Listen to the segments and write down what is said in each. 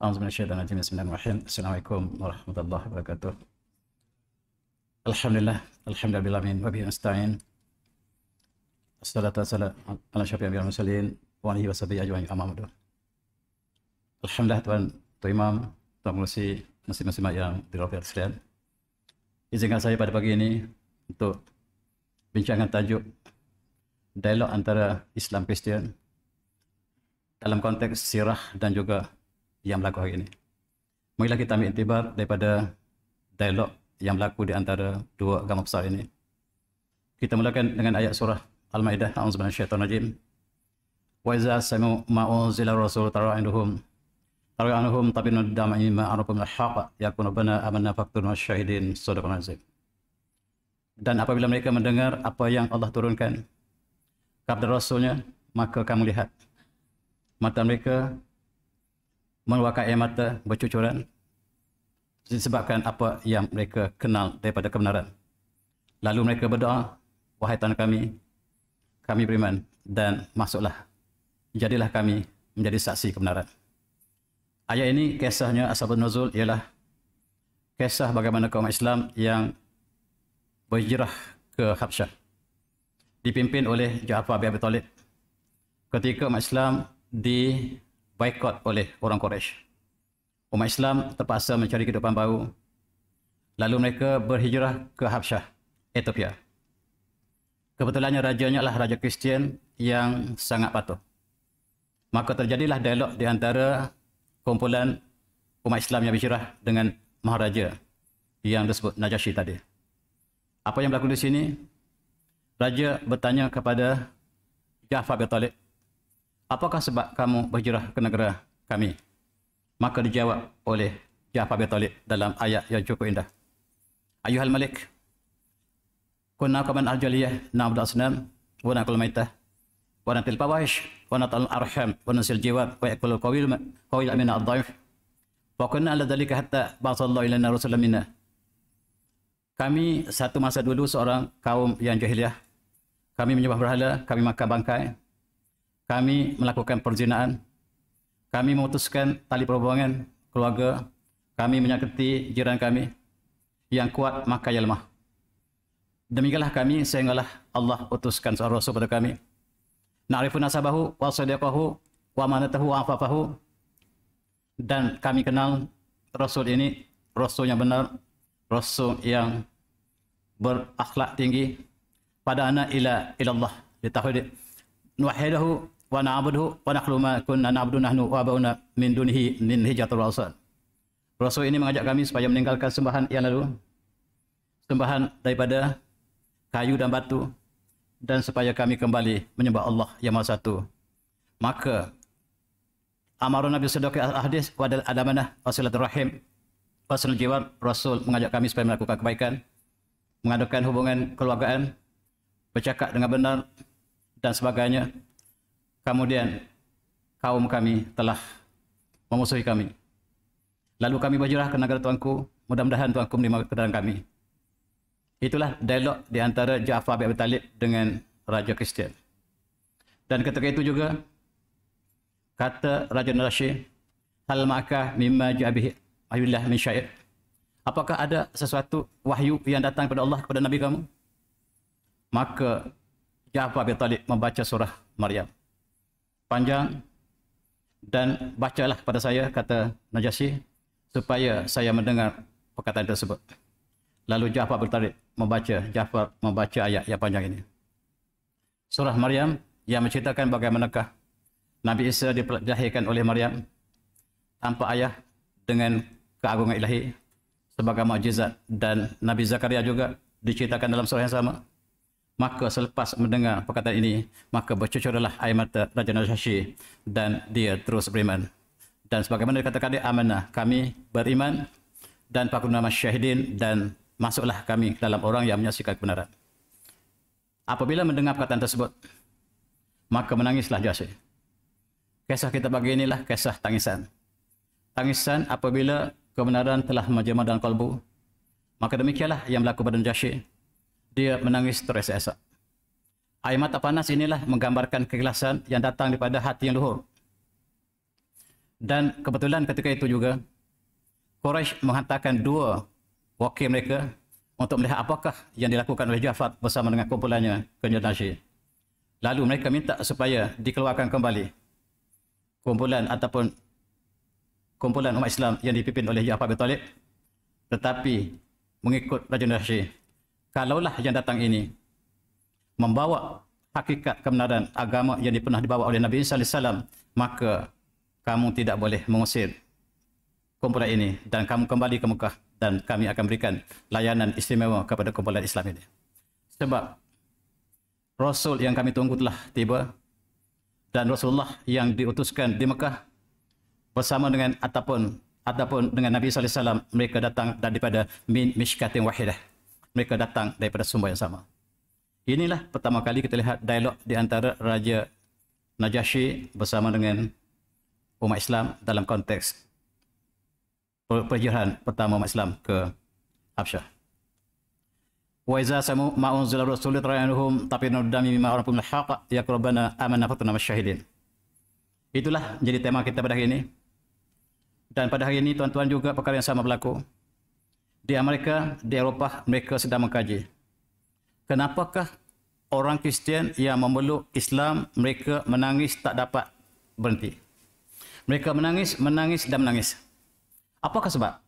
A'udzubillahi Bismillahirrahmanirrahim. Assalamualaikum warahmatullahi wabarakatuh. Alhamdulillah, alhamdulillahirabbil wa bihi nasta'in. Assalatu wassalamu ala asyrafil mursalin wa alihi washabihi ajmain amma ba'du. Alhamdulillah Tuan Imam, Tuan Pengerusi, muslim-muslimat yang dirahmati sekalian. Izinkan saya pada pagi ini untuk bincangkan tajuk dialog antara Islam Kristian dalam konteks sirah dan juga yang berlaku hari ini. Marilah kita ambil iktibar daripada dialog yang berlaku di antara dua agama besar ini. Kita mulakan dengan ayat surah Al-Maidah. A'udzubillahi minasyaitonir rajim. Wa iza sami'u ma unzila rasul tara anhum tabinu dam'i ma arafu min al-haqq yakunu bana amanna faqtun wasyahidin sadaqan azim. Dan apabila mereka mendengar apa yang Allah turunkan kepada Rasulnya, maka kamu lihat mata mereka mengeluarkan air mata bercucuran disebabkan apa yang mereka kenal daripada kebenaran. Lalu mereka berdoa, wahai Tuhan kami beriman dan masuklah, jadilah kami menjadi saksi kebenaran. Ayat ini kisahnya asbabun nuzul ialah kisah bagaimana kaum Islam yang berhijrah ke Habsyah dipimpin oleh Ja'far bin Abi Thalib ketika umat Islam dibaikot oleh orang Quraisy. Umat Islam terpaksa mencari kehidupan baru. Lalu mereka berhijrah ke Habsyah, Ethiopia. Kebetulannya rajanya adalah raja Kristian yang sangat patuh. Maka terjadilah dialog di antara kumpulan umat Islam yang berhijrah dengan maharaja yang disebut Najasyi tadi. Apa yang berlaku di sini? Raja bertanya kepada Ja'far bin Thalib, apakah sebab kamu berhijrah ke negara kami? Maka dijawab oleh Ja'far bin Thalib dalam ayat yang cukup indah. Ayuhal Malik, kunna qauman al-jaliyah na'budu asnam wa na'kul maitah wa natil fawahish wa natal arham wa nasil jiwat wa yaqulu qawil amina ad-dhaif wa kunna ala dhalika hatta ba'athallahu ilana rasulan minna. Kami satu masa dulu seorang kaum yang jahiliah. Kami menyembah berhala, kami makan bangkai, kami melakukan perzinaan, kami memutuskan tali perhubungan keluarga, kami menyakiti jiran kami, yang kuat maka yang lemah. Demikianlah kami sehinggalah Allah utuskan seorang rasul pada kami. Na'rifu nasabahu wa sadiqahu wa manatahu wa afafahu. Dan kami kenal rasul ini, rasul yang benar, rasul yang berakhlak tinggi, pada anak ilallah ditauhid nuwahidahu wa na'buduhu wa nakhlu ma kunna na'budu nahnu wa abauna min dunihi min hijatul rasul. Rasul ini mengajak kami supaya meninggalkan sembahan yang lalu, sembahan daripada kayu dan batu, dan supaya kami kembali menyembah Allah yang Maha Satu. Maka amaruna bi sidqi al-hadis wa al-amanah wa silaturrahim wa sil jiwar. Rasul mengajak kami supaya melakukan kebaikan, mengadakan hubungan keluargaan, bercakap dengan benar dan sebagainya. Kemudian kaum kami telah memusuhi kami. Lalu kami berhijrah ke negara tuanku, mudah-mudahan tuanku menerima kedatangan kami. Itulah dialog di antara Ja'far bin Abi Thalib dengan raja Kristian. Dan ketika itu juga kata Raja Najasyi, hal ma'aka mimma ja'a bihi ayullah min syai'. Apakah ada sesuatu wahyu yang datang kepada Allah kepada Nabi kamu? Maka Ja'far bin Thalib membaca surah Maryam. Panjang, dan bacalah kepada saya, kata Najasyi, supaya saya mendengar perkataan tersebut. Lalu Ja'far bin Thalib membaca ayat yang panjang ini. Surah Maryam yang menceritakan bagaimanakah Nabi Isa dilahirkan oleh Maryam tanpa ayah dengan keagungan ilahi sebagai mukjizat, dan Nabi Zakaria juga diceritakan dalam surah yang sama. Maka selepas mendengar perkataan ini, maka bercucurlah air mata Raja Najasyi dan dia terus beriman. Dan sebagaimana dikatakan dia, amanah, kami beriman, dan fakunna masyahidin, dan masuklah kami dalam orang yang menyaksikan kebenaran. Apabila mendengar perkataan tersebut, maka menangislah Najasyi. Kisah kita pagi inilah kisah tangisan. Tangisan apabila kebenaran telah menjelma dalam kalbu. Maka demikianlah yang berlaku pada Najasyi. Dia menangis teresa-esa. Air mata panas inilah menggambarkan keikhlasan yang datang daripada hati yang luhur. Dan kebetulan ketika itu juga Quraisy menghantarkan 2 wakil mereka untuk melihat apakah yang dilakukan oleh Ja'far bersama dengan kumpulannya ke Najasyi. Lalu mereka minta supaya dikeluarkan kembali kumpulan umat Islam yang dipimpin oleh Ja'far bin Talib, tetapi mengikut Raja Najasyi. Kalaulah yang datang ini membawa hakikat kebenaran agama yang pernah dibawa oleh Nabi Isa AS, maka kamu tidak boleh mengusir kumpulan ini dan kamu kembali ke Mekah dan kami akan berikan layanan istimewa kepada kumpulan Islam ini. Sebab Rasul yang kami tunggu telah tiba dan Rasulullah yang diutuskan di Mekah bersama dengan ataupun dengan Nabi sallallahu alaihi wasallam, mereka datang daripada min mishkatin wahidah. Mereka datang daripada sumber yang sama. Inilah pertama kali kita lihat dialog di antara Raja Najasyi bersama dengan umat Islam dalam konteks perjalanan pertama umat Islam ke Habsyah. Wa iza samu ma unzila rasulun tarayanuhum tapinu dami mimma arafum al-haq yaqrabana amanna fatuna masyahidin. Itulah menjadi tema kita pada hari ini. Dan pada hari ini tuan-tuan juga perkara yang sama berlaku. Di Amerika, di Eropah, mereka sedang mengkaji kenapakah orang Kristian yang memeluk Islam, mereka menangis tak dapat berhenti. Mereka menangis dan menangis. Apakah sebab?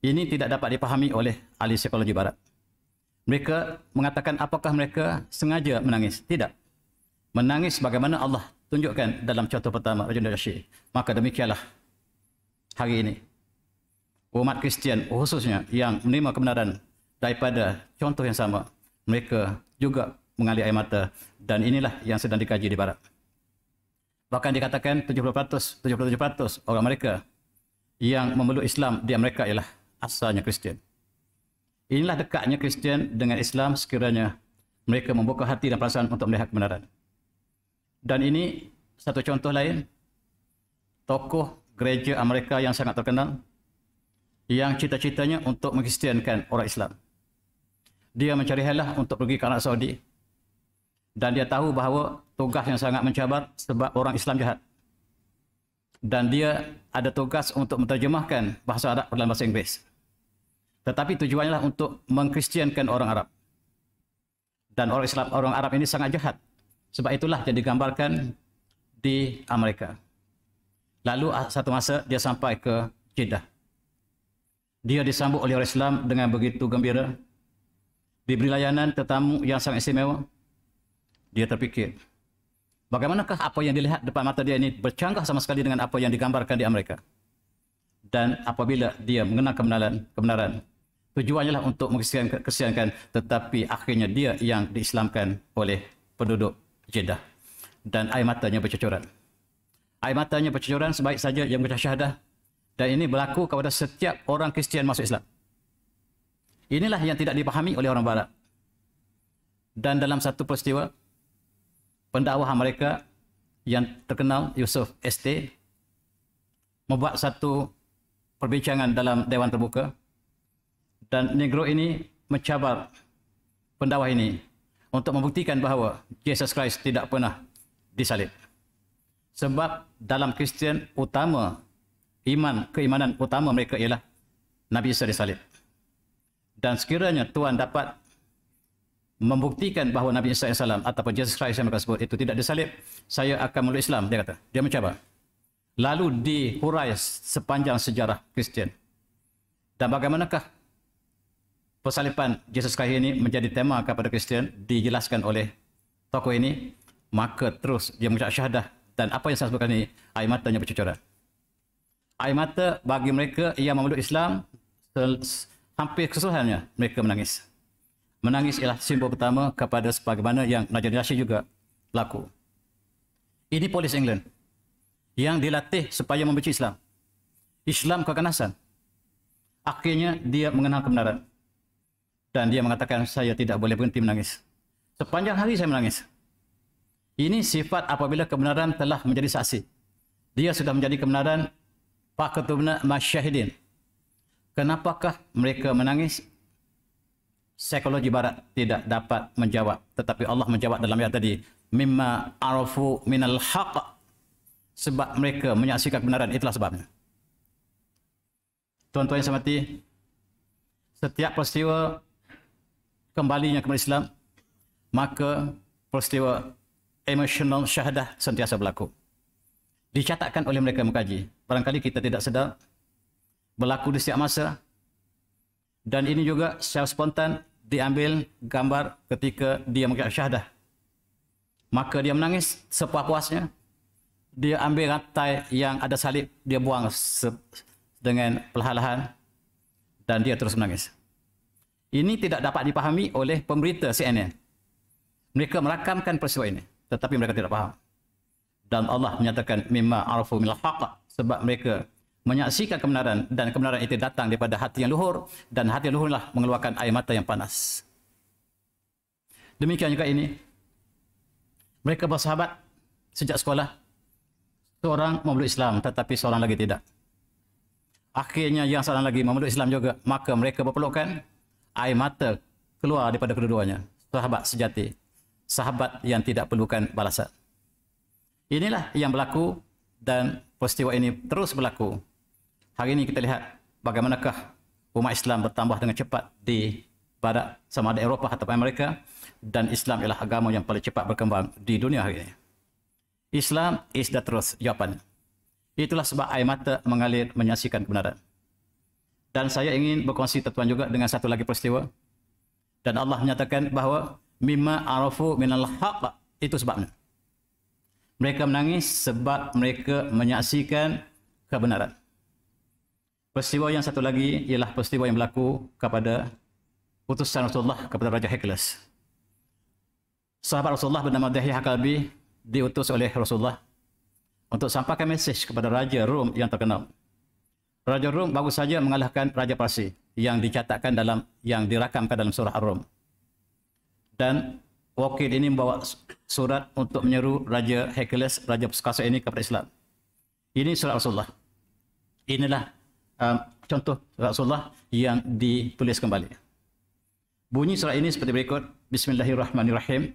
Ini tidak dapat dipahami oleh ahli psikologi barat. Mereka mengatakan apakah mereka sengaja menangis? Tidak. Menangis bagaimana Allah tunjukkan dalam contoh pertama Raja Najasyi. Maka demikianlah hari ini umat Kristian khususnya yang menerima kebenaran daripada contoh yang sama, mereka juga mengalir air mata, dan inilah yang sedang dikaji di barat. Bahkan dikatakan 77% orang mereka yang memeluk Islam di Amerika ialah asalnya Kristian. Inilah dekatnya Kristian dengan Islam sekiranya mereka membuka hati dan perasaan untuk melihat kebenaran. Dan ini satu contoh lain, tokoh gereja Amerika yang sangat terkenal, yang cita-citanya untuk mengkristiankan orang Islam. Dia mencari halah untuk pergi ke Arab Saudi, dan dia tahu bahawa tugas yang sangat mencabar sebab orang Islam jahat. Dan dia ada tugas untuk menterjemahkan bahasa Arab dalam bahasa Inggeris. Tetapi tujuannya adalah untuk mengkristiankan orang Arab. Dan orang Islam, orang Arab ini sangat jahat. Sebab itulah yang digambarkan di Amerika. Lalu satu masa dia sampai ke Jeddah. Dia disambut oleh orang Islam dengan begitu gembira. Diberi layanan tetamu yang sangat istimewa. Dia terfikir, bagaimanakah apa yang dilihat depan mata dia ini bercanggah sama sekali dengan apa yang digambarkan di Amerika. Dan apabila dia mengenal kebenaran, tujuannya adalah untuk mengkristiankan, tetapi akhirnya dia yang diislamkan oleh penduduk Jeddah. Dan air matanya bercucuran. Air matanya bercucuran sebaik saja yang mengucap syahadah. Dan ini berlaku kepada setiap orang Kristian masuk Islam. Inilah yang tidak dipahami oleh orang Barat. Dan dalam satu peristiwa, pendakwah mereka yang terkenal, Yusuf ST, membuat satu perbincangan dalam Dewan Terbuka. Dan Negro ini mencabar pendakwah ini untuk membuktikan bahawa Jesus Christ tidak pernah disalib. Sebab dalam Kristian utama, keimanan utama mereka ialah Nabi Isa disalib. Dan sekiranya Tuhan dapat membuktikan bahawa Nabi Isa AS ataupun Jesus Christ yang mereka sebut itu tidak disalib, saya akan memeluk Islam, dia kata. Dia mencabar. Lalu dihurai sepanjang sejarah Kristian. Dan bagaimanakah persaliban Jesus Christ ini menjadi tema kepada Kristian, dijelaskan oleh tokoh ini, maka terus dia mengucap syahadah. Dan apa yang saya sebutkan ini, air matanya bercucuran. Air mata bagi mereka yang memeluk Islam, hampir keseluruhannya mereka menangis. Menangis ialah simbol pertama kepada sebagaimana yang Raja Najasyi juga laku. Ini polis England yang dilatih supaya membenci Islam. Islam keganasan. Akhirnya dia mengenal kebenaran. Dan dia mengatakan, saya tidak boleh berhenti menangis. Sepanjang hari saya menangis. Ini sifat apabila kebenaran telah menjadi saksi. Dia sudah menjadi kebenaran Fakatubna masyahidin. Kenapakah mereka menangis? Psikologi barat tidak dapat menjawab. Tetapi Allah menjawab dalam ayat tadi. Mimma arafu minal haq. sebab mereka menyaksikan kebenaran. Itulah sebabnya. Tuan-tuan yang saya hormati, setiap peristiwa kembalinya kepada Islam, maka peristiwa emosional syahadah sentiasa berlaku. Dicatatkan oleh mereka mengkaji. Barangkali kita tidak sedar, berlaku di setiap masa. Dan ini juga secara spontan diambil gambar ketika dia mengucap syahadah. Maka dia menangis sepuas-puasnya. Dia ambil rantai yang ada salib, dia buang dengan perlahan-lahan dan dia terus menangis. Ini tidak dapat dipahami oleh pemberita CNN. Mereka merakamkan peristiwa ini, tetapi mereka tidak faham. Dan Allah menyatakan mimma arafu minal haqq, sebab mereka menyaksikan kebenaran dan kebenaran itu datang daripada hati yang luhur, dan hati yang luhurlah mengeluarkan air mata yang panas. Demikian juga ini. Mereka bersahabat sejak sekolah. Seorang memeluk Islam tetapi seorang lagi tidak. Akhirnya yang seorang lagi memeluk Islam juga, maka mereka berpelukan, air mata keluar daripada kedua-duanya. Sahabat sejati, sahabat yang tidak perlukan balasan. Inilah yang berlaku dan peristiwa ini terus berlaku. Hari ini kita lihat bagaimanakah umat Islam bertambah dengan cepat di barat, sama ada Eropah atau Amerika, dan Islam ialah agama yang paling cepat berkembang di dunia hari ini. Islam is the truth, jawapan. Itulah sebab air mata mengalir menyaksikan kebenaran. Dan saya ingin berkongsi tuan juga dengan satu lagi peristiwa. Dan Allah menyatakan bahawa mimma arafu minal haqq, itu sebabnya. Mereka menangis sebab mereka menyaksikan kebenaran. Peristiwa yang satu lagi ialah peristiwa yang berlaku kepada utusan Rasulullah kepada Raja Herakles. Sahabat Rasulullah bernama Dihya Kalbi diutus oleh Rasulullah untuk sampaikan mesej kepada Raja Rom yang terkenal. Raja Rom baru saja mengalahkan Raja Parsi yang dicatatkan dalam, yang dirakamkan dalam surah Ar-Rum. Dan wakil ini membawa surat untuk menyeru Raja Herakles, Raja Perkasa ini kepada Islam. Ini surat Rasulullah. Inilah contoh Rasulullah yang ditulis kembali. Bunyi surat ini seperti berikut. Bismillahirrahmanirrahim.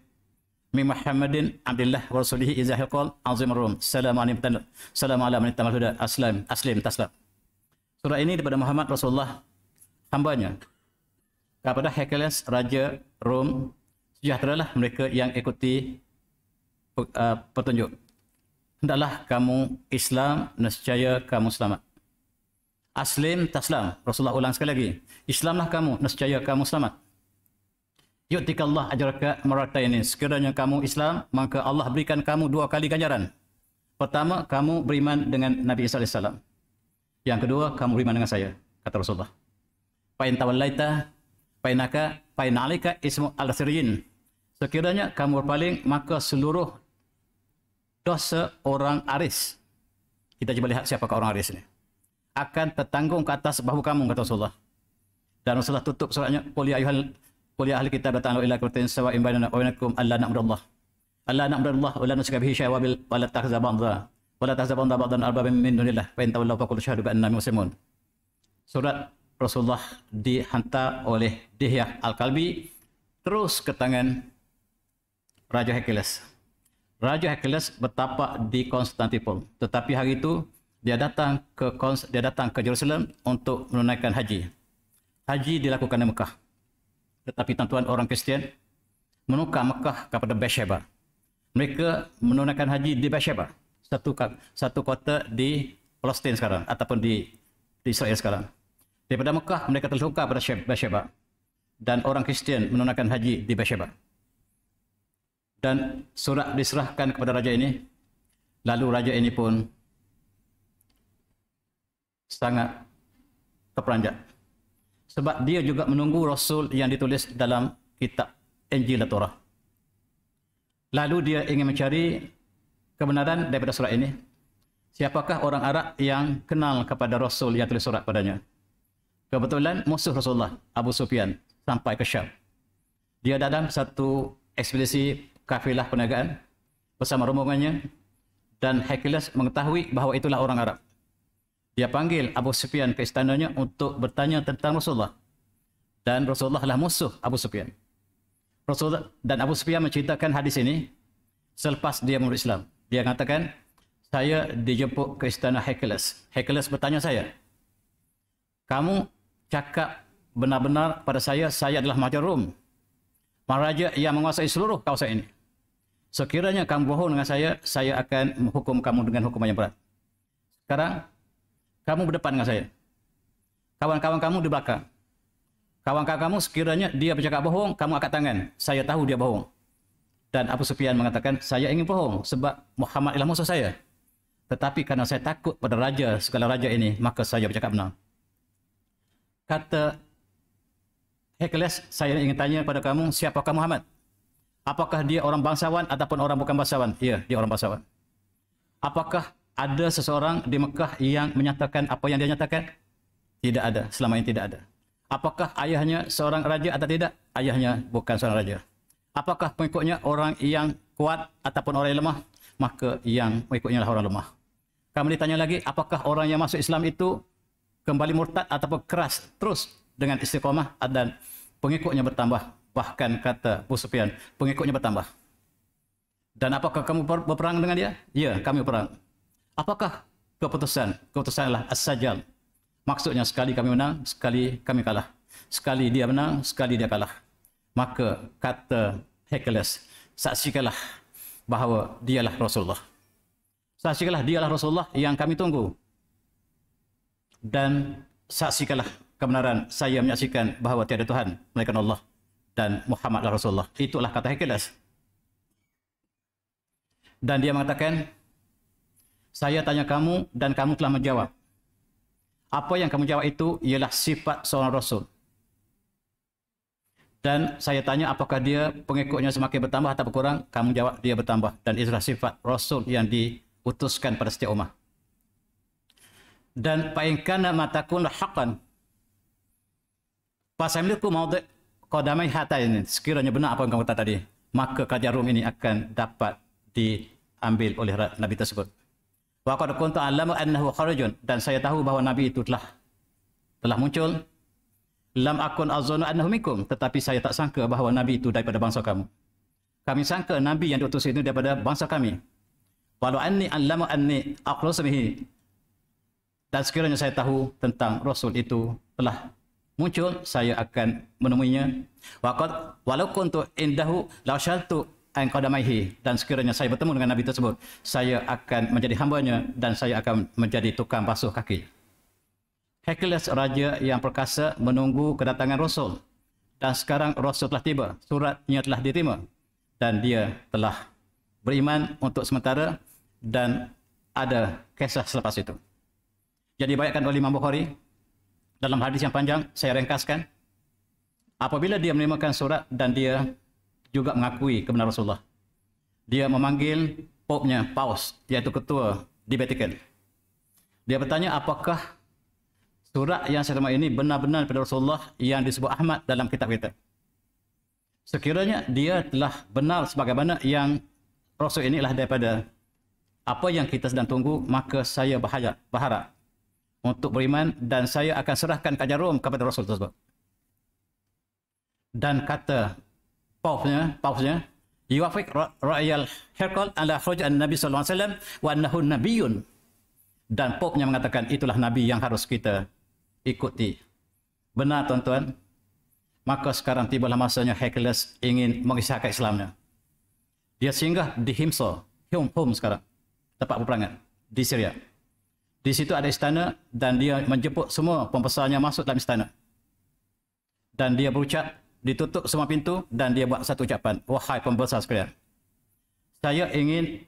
Min Muhammadin Abdullah wa Rasulihi izahil qal azim rum. Salamu ala man tamal huda aslim taslam. Surah ini daripada Muhammad Rasulullah, hambanya, kepada Herakles, Raja Rom. Sejahteralah mereka yang ikuti petunjuk. Hendaklah kamu Islam, nescaya kamu selamat. Aslim taslam. Rasulullah ulang sekali lagi. Islamlah kamu, nescaya kamu selamat. Yu'tikallah ajraka marataini. Sekiranya kamu Islam, maka Allah berikan kamu 2 kali ganjaran. Pertama, kamu beriman dengan Nabi Isa AS. Yang kedua, kamu beriman dengan saya, kata Rasulullah. Fa in tawallaita fa inalika ismu al-sirrin. Sekiranya kamu berpaling, maka seluruh dosa orang Aris, kita coba lihat siapakah orang Aris ini, akan tertanggung ke atas bahu kamu, kata Rasulullah. Dan Rasulullah tutup suratnya, qul ya ahli kitab ta'alu ila qur'atin sawa'in bainana wa bainakum alla na'budallah wa la nusyrika bihi syai'an wa la tahzaban ba'dan arbabin min dunillah fa in tawallaw faqul syahadu bi annana muslimun. Surat Rasulullah dihantar oleh Dihya Al-Kalbi terus ke tangan Raja Herakles. Raja Herakles bertapak di Konstantinopel, tetapi hari itu dia datang ke Jerusalem untuk menunaikan haji. Haji dilakukan di Mekah. Tetapi tuan-tuan orang Kristian menukar Mekah kepada Beersheba. Mereka menunaikan haji di Beersheba, satu kota di Palestin sekarang ataupun di Israel sekarang. Daripada Mekah mereka tertukar pada Beersheba, dan orang Kristian menunaikan haji di Beersheba. Dan surat diserahkan kepada raja ini. Lalu raja ini pun sangat terperanjat, sebab dia juga menunggu Rasul yang ditulis dalam kitab Injil dan Torah. Lalu dia ingin mencari kebenaran daripada surat ini. Siapakah orang Arab yang kenal kepada Rasul yang tulis surat padanya? Kebetulan musuh Rasulullah, Abu Sufyan, sampai ke Syam. Dia dalam satu ekspedisi kafilah perniagaan bersama rombongannya, dan Herakles mengetahui bahawa itulah orang Arab. Dia panggil Abu Sufyan ke istananya untuk bertanya tentang Rasulullah. Dan Rasulullah adalah musuh Abu Sufyan. Dan Abu Sufyan menceritakan hadis ini selepas dia memeluk Islam. Dia mengatakan, saya dijemput ke istana Hercules. Hercules bertanya saya, kamu cakap benar-benar pada saya adalah Maharaja Rom, Maharaja yang menguasai seluruh kawasan ini. Sekiranya kamu bohong dengan saya akan menghukum kamu dengan hukuman yang berat. Sekarang, kamu berdepan dengan saya. Kawan-kawan kamu di belakang. Kawan-kawan kamu sekiranya dia bercakap bohong, kamu angkat tangan. Saya tahu dia bohong. Dan Abu Sufyan mengatakan, saya ingin bohong sebab Muhammad adalah musuh saya. Tetapi karena saya takut pada raja, segala raja ini, maka saya bercakap benar. Kata Hercules, saya ingin tanya pada kamu, siapakah Muhammad? Apakah dia orang bangsawan ataupun orang bukan bangsawan? Ya, dia orang bangsawan. Apakah ada seseorang di Mekah yang menyatakan apa yang dia nyatakan? Tidak ada, selama ini tidak ada. Apakah ayahnya seorang raja atau tidak? Ayahnya bukan seorang raja. Apakah pengikutnya orang yang kuat ataupun orang yang lemah? Maka yang mengikutnya adalah orang lemah. Kami ditanya lagi, apakah orang yang masuk Islam itu kembali murtad ataupun keras terus dengan istiqamah dan pengikutnya bertambah? Bahkan kata Abu Sufyan, pengikutnya bertambah. Dan apakah kamu berperang dengan dia? Ya, kami berperang. Apakah keputusan? Keputusan adalah as-sajal. Maksudnya sekali kami menang, sekali kami kalah. Sekali dia menang, sekali dia kalah. Maka kata Hercules, saksikanlah bahawa dialah Rasulullah. Saksikanlah dialah Rasulullah yang kami tunggu. Dan saksikanlah kebenaran saya menyaksikan bahawa tiada Tuhan melainkan Allah dan Muhammad adalah Rasulullah. Itulah kata Hercules. Dan dia mengatakan, saya tanya kamu dan kamu telah menjawab. Apa yang kamu jawab itu ialah sifat seorang Rasul. Dan saya tanya apakah dia pengikutnya semakin bertambah atau berkurang? Kamu jawab dia bertambah. Dan itulah sifat Rasul yang diutuskan pada setiap umat. Dan fa'in matakun haqqan. Fasamliku maudhi' qadamai hatain. Sekiranya benar apa yang kamu kata tadi, maka kerajaan Rom ini akan dapat diambil oleh Nabi tersebut. Wa qad kuntu a'lamu annahu kharijun, dan saya tahu bahawa Nabi itu telah muncul. Lam akun azunu annahu minkum, tetapi saya tak sangka bahawa Nabi itu daripada bangsa kamu. Kami sangka Nabi yang diutus itu daripada bangsa kami. Walau anni a'lamu anni aqlusu bihi, dan sekiranya saya tahu tentang Rasul itu telah muncul, saya akan menemuinya. Walau kuntu indahu la syaltu an qadamaihi, dan sekiranya saya bertemu dengan Nabi tersebut, saya akan menjadi hambanya dan saya akan menjadi tukang basuh kaki. Hercules, raja yang perkasa, menunggu kedatangan Rasul. Dan sekarang Rasul telah tiba, suratnya telah diterima, dan dia telah beriman untuk sementara, dan ada kisah selepas itu. Jadi dibayakan oleh Imam Bukhari dalam hadis yang panjang, saya ringkaskan. Apabila dia menerima surat dan dia juga mengakui kebenaran Rasulullah, dia memanggil Pope-nya, Paus, iaitu ketua di Vatikan. Dia bertanya, apakah surat yang saya terima ini benar-benar daripada Rasulullah yang disebut Ahmad dalam kitab kita? Sekiranya dia telah benar sebagaimana yang Rasul ini adalah daripada apa yang kita sedang tunggu, maka saya berharap untuk beriman dan saya akan serahkan kerajaan Rom kepada Rasul tersebut. Dan kata Pausnya, yuwafiq ra'yal Hercule ala khuruj an-nabi sallallahu alaihi wasallam wa annahu nabiyyun. Dan Pope-nya mengatakan itulah nabi yang harus kita ikuti. Benar tuan-tuan. Maka sekarang tibalah masanya Hercules ingin mengisahkan Islamnya. Dia singgah di Himsa, Hum sekarang, tempat peperangan di Syria. Di situ ada istana dan dia menjemput semua pembesarnya masuk dalam istana. Dan dia berucap, ditutup semua pintu dan dia buat satu ucapan, wahai pembesar sekalian, saya ingin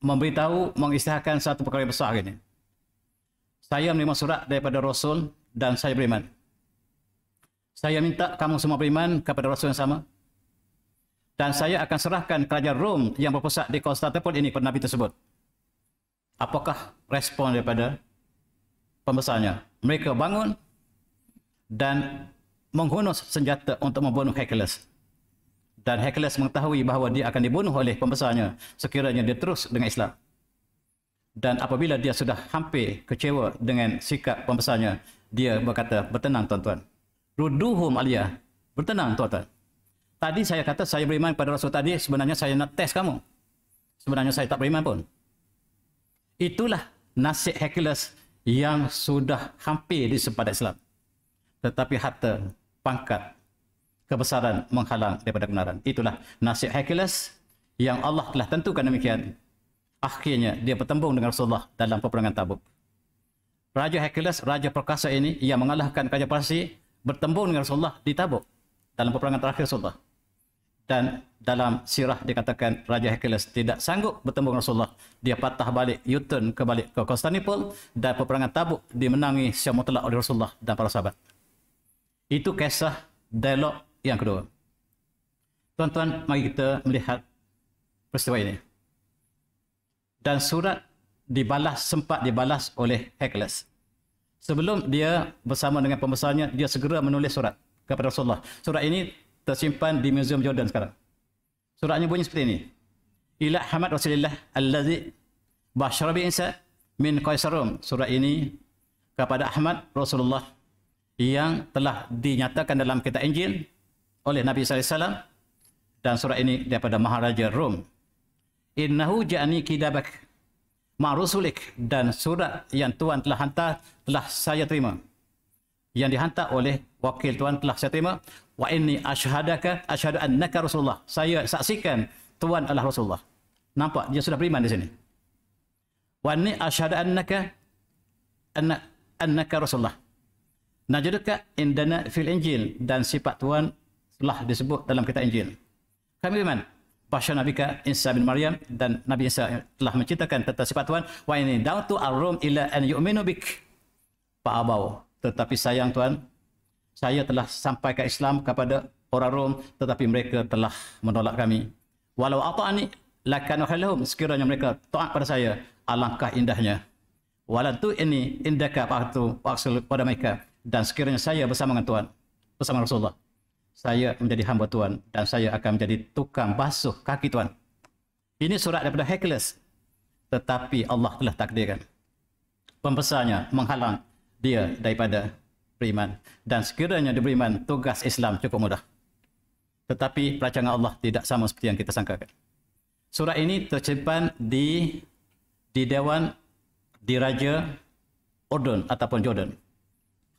memberitahu, mengisytiharkan satu perkara yang besar ini. Saya menerima surat daripada Rasul dan saya beriman. Saya minta kamu semua beriman kepada Rasul yang sama. Dan saya akan serahkan kerajaan Rom yang berpusat di Konstantinopel ini kepada Nabi tersebut. Apakah respon daripada pembesarnya? Mereka bangun dan menghunus senjata untuk membunuh Hercules. Dan Hercules mengetahui bahawa dia akan dibunuh oleh pembesarnya sekiranya dia terus dengan Islam. Dan apabila dia sudah hampir kecewa dengan sikap pembesarnya, dia berkata, bertenang tuan-tuan. Ruduhum aliyah. Bertenang tuan-tuan. Tadi saya kata saya beriman kepada Rasul tadi, sebenarnya saya nak test kamu. Sebenarnya saya tak beriman pun. Itulah nasib Hercules yang sudah hampir di sempadan Islam. Tetapi harta, pangkat, kebesaran menghalang daripada kebenaran. Itulah nasib Hercules yang Allah telah tentukan demikian. Akhirnya dia bertembung dengan Rasulullah dalam peperangan Tabuk. Raja Hercules, raja perkasa ini yang mengalahkan kerajaan Parsi, bertembung dengan Rasulullah di Tabuk dalam peperangan terakhir Rasulullah. Dan dalam sirah dikatakan Raja Hercules tidak sanggup bertembung dengan Rasulullah. Dia patah balik, U-turn kembali ke Konstantinopel, dan peperangan Tabuk dimenangi secara mutlak oleh Rasulullah dan para sahabat. Itu kisah dialog yang kedua. Tuan-tuan, mari kita melihat peristiwa ini. Dan surat sempat dibalas oleh Hercules. Sebelum dia bersama dengan pembesarnya, dia segera menulis surat kepada Rasulullah. Surat ini tersimpan di Museum Jordan sekarang. Suratnya bunyi seperti ini. Ila Ahmad Rasulullah allazi bashara bi Isa min Qaisarum. Surat ini kepada Ahmad Rasulullah yang telah dinyatakan dalam kitab Injil oleh Nabi sallallahu alaihi wasallam, dan surat ini daripada Maharaja Rom. Innahu ja'ani kidabak ma'rusulik, dan surat yang Tuhan telah hantar telah saya terima. Yang dihantar oleh wakil Tuhan telah saya terima. Wa inni asyhadu annaka Rasulullah. Saya saksikan Tuhan adalah Rasulullah. Nampak dia sudah beriman di sini. Wa inni asyhadu annaka Rasulullah. Najaduka indana fil Injil, dan sifat Tuhan telah disebut dalam kitab Injil. Kami beriman Pasha Nabika Isa bin Maryam, dan Nabi Isa telah menceritakan tentang sifat Tuhan. Wa ini da'utu ar-rum ila an yu'minu bik fa'abau. Tetapi sayang Tuhan, saya telah sampaikan Islam kepada orang Rom, tetapi mereka telah menolak kami. Walau ata'ani lakanu khairahum, sekiranya mereka taat pada saya, alangkah indahnya. Walantu ini indaka fa'atu wa'aksul pada mereka, dan sekiranya saya bersama dengan Tuhan, bersama Rasulullah, saya menjadi hamba Tuhan, dan saya akan menjadi tukang basuh kaki Tuhan. Ini surat daripada Hercules. Tetapi Allah telah takdirkan pembesarnya menghalang dia daripada beriman. Dan sekiranya dia beriman, tugas Islam cukup mudah. Tetapi perancangan Allah tidak sama seperti yang kita sangkakan. Surat ini tersimpan di Dewan Diraja Urdun ataupun Jordan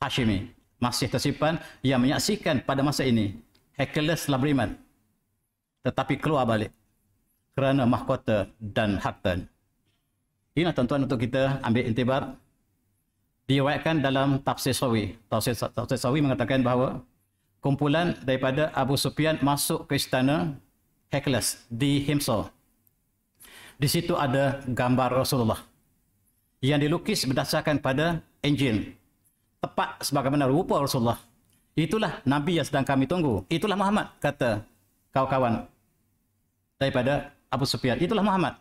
Hashimi. Masih tersimpan, yang menyaksikan pada masa ini Hercules telah beriman, tetapi keluar balik kerana mahkota dan harta. Inilah tuan-tuan untuk kita ambil intibar. Diriwayatkan dalam Tafsir Sawi. Tafsir Sawi mengatakan bahawa kumpulan daripada Abu Sufyan masuk ke istana Hercules di Himso. Di situ ada gambar Rasulullah yang dilukis berdasarkan pada Injil. Tepat sebagaimana rupa Rasulullah. Itulah Nabi yang sedang kami tunggu. Itulah Muhammad, kata kawan-kawan daripada Abu Sufyan. Itulah Muhammad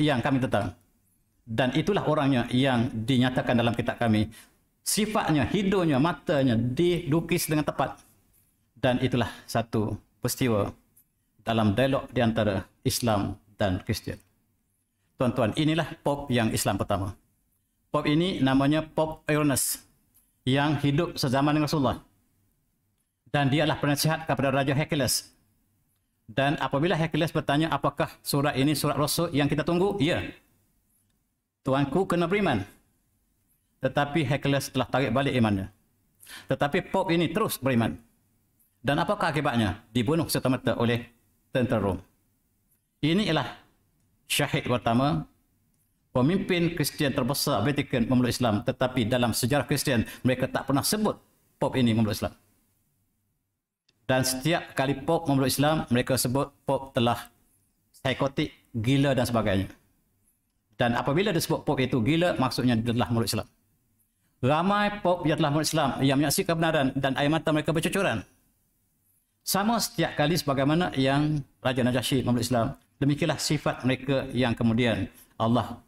yang kami tentang. Dan itulah orangnya yang dinyatakan dalam kitab kami. Sifatnya, hidungnya, matanya dilukis dengan tepat. Dan itulah satu peristiwa dalam dialog di antara Islam dan Kristian. Tuan-tuan, inilah Pop yang Islam pertama. Pop ini namanya Pop Irenaeus, yang hidup sezaman dengan Rasulullah. Dan dia adalah penasihat kepada Raja Hercules. Dan apabila Hercules bertanya, apakah surat ini surat Rasul yang kita tunggu? Ya. Tuanku kena beriman. Tetapi Hercules telah tarik balik imannya. Tetapi Pop ini terus beriman. Dan apakah akibatnya? Dibunuh serta-merta oleh tentera Rom. Ini ialah syahid pertama, pemimpin Kristian terbesar Vatikan memeluk Islam, tetapi dalam sejarah Kristian mereka tak pernah sebut Pop ini memeluk Islam. Dan setiap kali Pop memeluk Islam, mereka sebut Pop telah psikotik, gila dan sebagainya. Dan apabila disebut Pop itu gila, maksudnya dia telah memeluk Islam. Ramai Pop yang telah memeluk Islam yang menyaksikan kebenaran dan air mata mereka bercucuran. Sama setiap kali sebagaimana yang Raja Najasyi memeluk Islam. Demikianlah sifat mereka yang kemudian Allah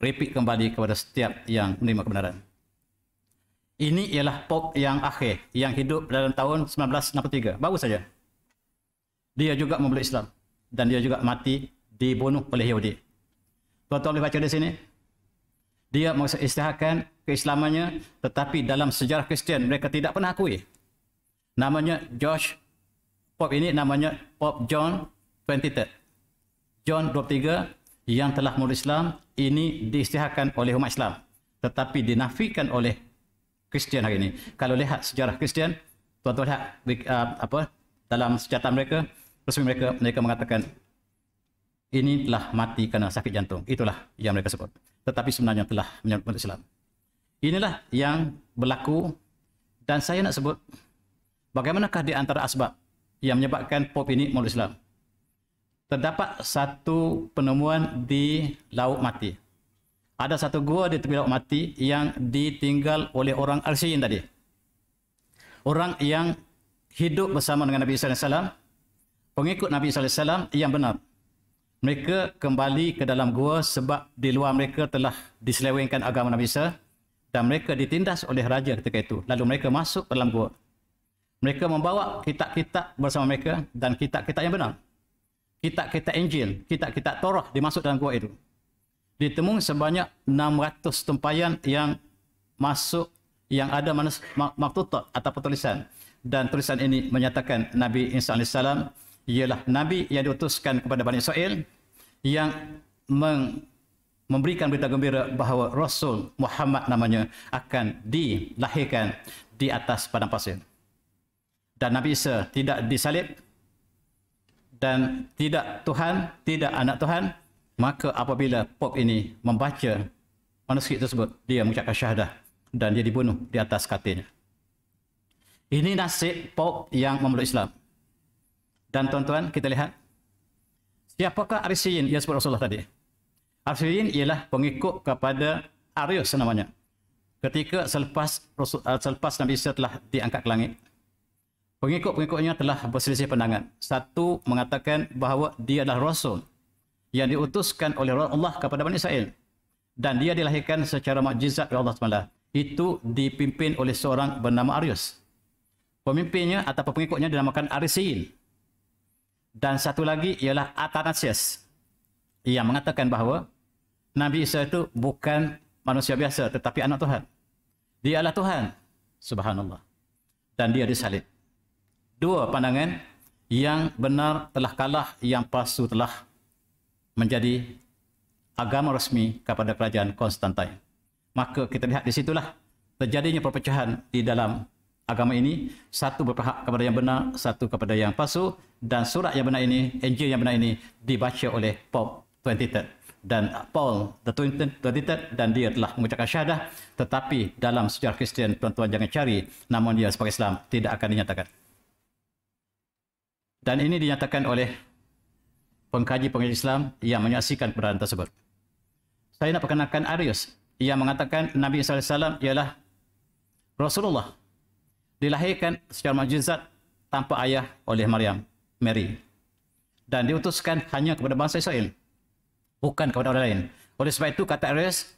repeat kembali kepada setiap yang menerima kebenaran. Ini ialah Pop yang akhir, yang hidup dalam tahun 1963. Baru saja. Dia juga memeluk Islam. Dan dia juga mati dibunuh oleh Yahudi. Tuan-tuan boleh baca di sini. Dia mengisytiharkan keislamannya, tetapi dalam sejarah Kristian mereka tidak pernah akui. Namanya George. Pop ini namanya Pop John 23. John 23 yang telah memeluk Islam ini diisytiharkan oleh umat Islam, tetapi dinafikan oleh Kristian hari ini. Kalau lihat sejarah Kristian, tuan-tuan lihat dalam sejarah mereka, resmi mereka mengatakan ini telah mati kerana sakit jantung. Itulah yang mereka sebut. Tetapi sebenarnya telah memeluk Islam. Inilah yang berlaku, dan saya nak sebut bagaimanakah di antara asbab yang menyebabkan Pop ini memeluk Islam. Terdapat satu penemuan di Laut Mati. Ada satu gua di tepi Laut Mati yang ditinggal oleh orang Al-Syiyin tadi. Orang yang hidup bersama dengan Nabi Isa AS, pengikut Nabi Isa AS yang benar. Mereka kembali ke dalam gua sebab di luar mereka telah diselewengkan agama Nabi Isa dan mereka ditindas oleh raja ketika itu. Lalu mereka masuk ke dalam gua. Mereka membawa kitab-kitab bersama mereka dan kitab-kitab yang benar. Kitab-kitab Injil, kitab-kitab Torah dimasuk dalam gua itu. Ditemui sebanyak 600 tempayan yang masuk, yang ada maktutat atau tulisan. Dan tulisan ini menyatakan Nabi Isa AS ialah Nabi yang diutuskan kepada Bani Israel, yang memberikan berita gembira bahawa Rasul Muhammad namanya akan dilahirkan di atas padang pasir. Dan Nabi Isa tidak disalib dan tidak Tuhan, tidak anak Tuhan. Maka apabila Pop ini membaca manuskrip tersebut, dia mengucapkan syahadah dan dia dibunuh di atas katilnya. Ini nasib Pop yang memeluk Islam. Dan tuan-tuan, kita lihat siapakah Arsyiyin yang sebut Rasulullah tadi? Arsyiyin ialah pengikut kepada Arius namanya. Ketika selepas Nabi Isa telah diangkat ke langit, pengikut-pengikutnya telah berselisih pandangan. Satu mengatakan bahawa dia adalah Rasul yang diutuskan oleh Allah kepada Bani Israel. Dan dia dilahirkan secara mukjizat oleh Allah SWT. Itu dipimpin oleh seorang bernama Arius. Pemimpinnya atau pengikutnya dinamakan Arsyiyin. Dan satu lagi ialah Athanasius yang mengatakan bahawa Nabi Isa itu bukan manusia biasa tetapi anak Tuhan. Dia adalah Tuhan. Subhanallah. Dan dia disalib. Dua pandangan, yang benar telah kalah, yang palsu telah menjadi agama resmi kepada kerajaan Konstantin. Maka kita lihat di situlah terjadinya perpecahan di dalam agama ini. Satu berpihak kepada yang benar, satu kepada yang palsu. Dan surat yang benar ini, Injil yang benar ini dibaca oleh Pope 23 dan Paul the 23, dan dia telah mengucapkan syahadah. Tetapi dalam sejarah Kristian, tuan-tuan jangan cari namun dia sebagai Islam, tidak akan dinyatakan. Dan ini dinyatakan oleh pengkaji-pengkaji Islam yang menyaksikan keberadaan tersebut. Saya nak perkenalkan Arius yang mengatakan Nabi Isa AS ialah Rasulullah, dilahirkan secara mukjizat tanpa ayah oleh Mary, dan diutuskan hanya kepada bangsa Israel, bukan kepada orang lain. Oleh sebab itu, kata Arius,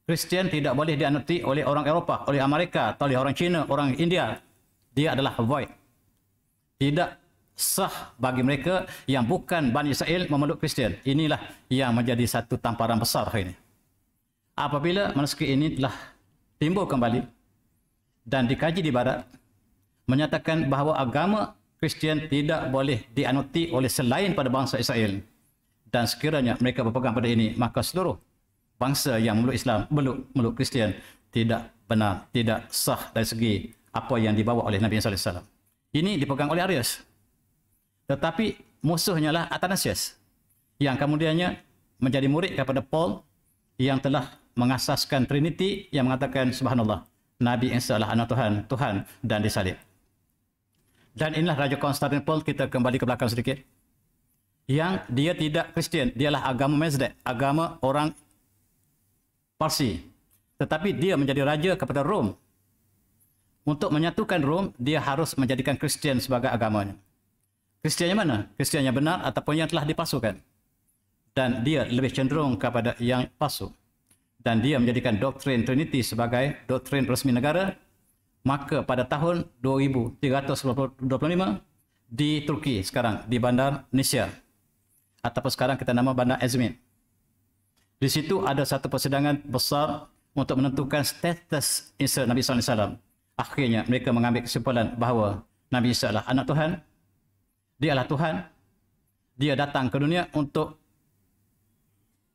Kristian tidak boleh dianuti oleh orang Eropah, oleh Amerika, atau oleh orang Cina, orang India. Dia adalah void. Tidak sah bagi mereka yang bukan Bani Israel memeluk Kristian. Inilah yang menjadi satu tamparan besar hari ini. Apabila manuskrip ini telah timbul kembali dan dikaji di barat, menyatakan bahawa agama Kristian tidak boleh dianuti oleh selain pada bangsa Israel. Dan sekiranya mereka berpegang pada ini, maka seluruh bangsa yang memeluk Islam, memeluk Kristian, tidak benar, tidak sah dari segi apa yang dibawa oleh Nabi Isa AS. Ini dipegang oleh Arius. Tetapi musuhnya lah Athanasius, yang kemudiannya menjadi murid kepada Paul, yang telah mengasaskan Trinity, yang mengatakan subhanallah, Nabi Isa adalah anak Tuhan, Tuhan, dan disalib. Dan inilah Raja Konstantinopel, kita kembali ke belakang sedikit, yang dia tidak Kristian, dialah agama Mazdak, agama orang Parsi. Tetapi dia menjadi raja kepada Rom. Untuk menyatukan Rom, dia harus menjadikan Kristian sebagai agamanya. Kristian yang mana? Kristian yang benar ataupun yang telah dipalsukan. Dan dia lebih cenderung kepada yang palsu. Dan dia menjadikan doktrin Trinity sebagai doktrin resmi negara. Maka pada tahun 2325 di Turki sekarang, di Bandar Nisya, ataupun sekarang kita nama Bandar Izmir, di situ ada satu persidangan besar untuk menentukan status Isa Nabi SAW. Akhirnya mereka mengambil kesimpulan bahawa Nabi Isa adalah anak Tuhan. Dia adalah Tuhan. Dia datang ke dunia untuk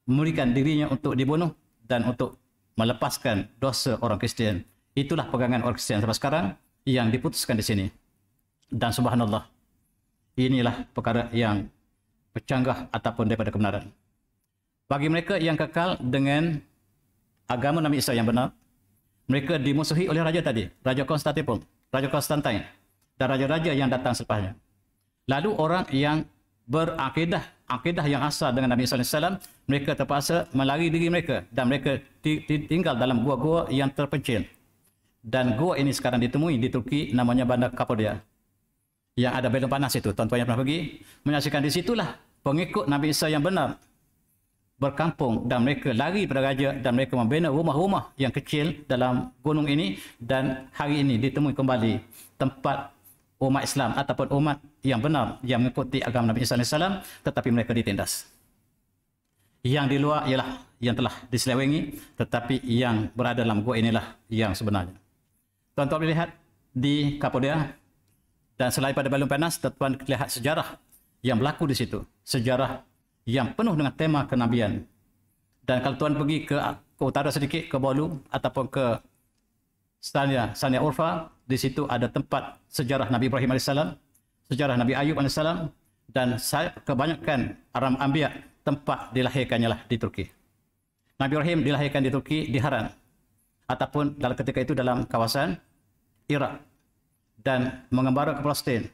memberikan dirinya untuk dibunuh dan untuk melepaskan dosa orang Kristian. Itulah pegangan orang Kristian sampai sekarang yang diputuskan di sini. Dan subhanallah, inilah perkara yang bercanggah ataupun daripada kebenaran. Bagi mereka yang kekal dengan agama Nabi Isa yang benar, mereka dimusuhi oleh raja tadi, Raja Konstantin, dan raja-raja yang datang selepasnya. Lalu orang yang berakidah yang asal dengan Nabi SAW, mereka terpaksa melari diri mereka dan mereka tinggal dalam gua-gua yang terpencil. Dan gua ini sekarang ditemui di Turki, namanya Bandar Kapadokia, yang ada belon panas itu. Tuan-tuan yang pernah pergi menyaksikan, di situlah pengikut Nabi Isa yang benar berkampung dan mereka lari pada raja dan mereka membina rumah-rumah yang kecil dalam gunung ini, dan hari ini ditemui kembali tempat umat Islam ataupun umat yang benar yang mengikuti agama Nabi Isa AS, tetapi mereka ditindas. Yang di luar ialah yang telah diselewengi, tetapi yang berada dalam gua inilah yang sebenarnya. Tuan-tuan lihat di Kapadokia, dan selain pada balon panas, tuan-tuan lihat sejarah yang berlaku di situ, sejarah yang penuh dengan tema kenabian. Dan kalau tuan pergi ke utara sedikit, ke Bolu ataupun ke Sania Urfa, di situ ada tempat sejarah Nabi Ibrahim AS, sejarah Nabi Ayub AS, dan kebanyakan Aram Anbiya tempat dilahirkannya lah di Turki. Nabi Ibrahim dilahirkan di Turki, di Haran, ataupun dalam ketika itu dalam kawasan Iraq, dan mengembara ke Palestin.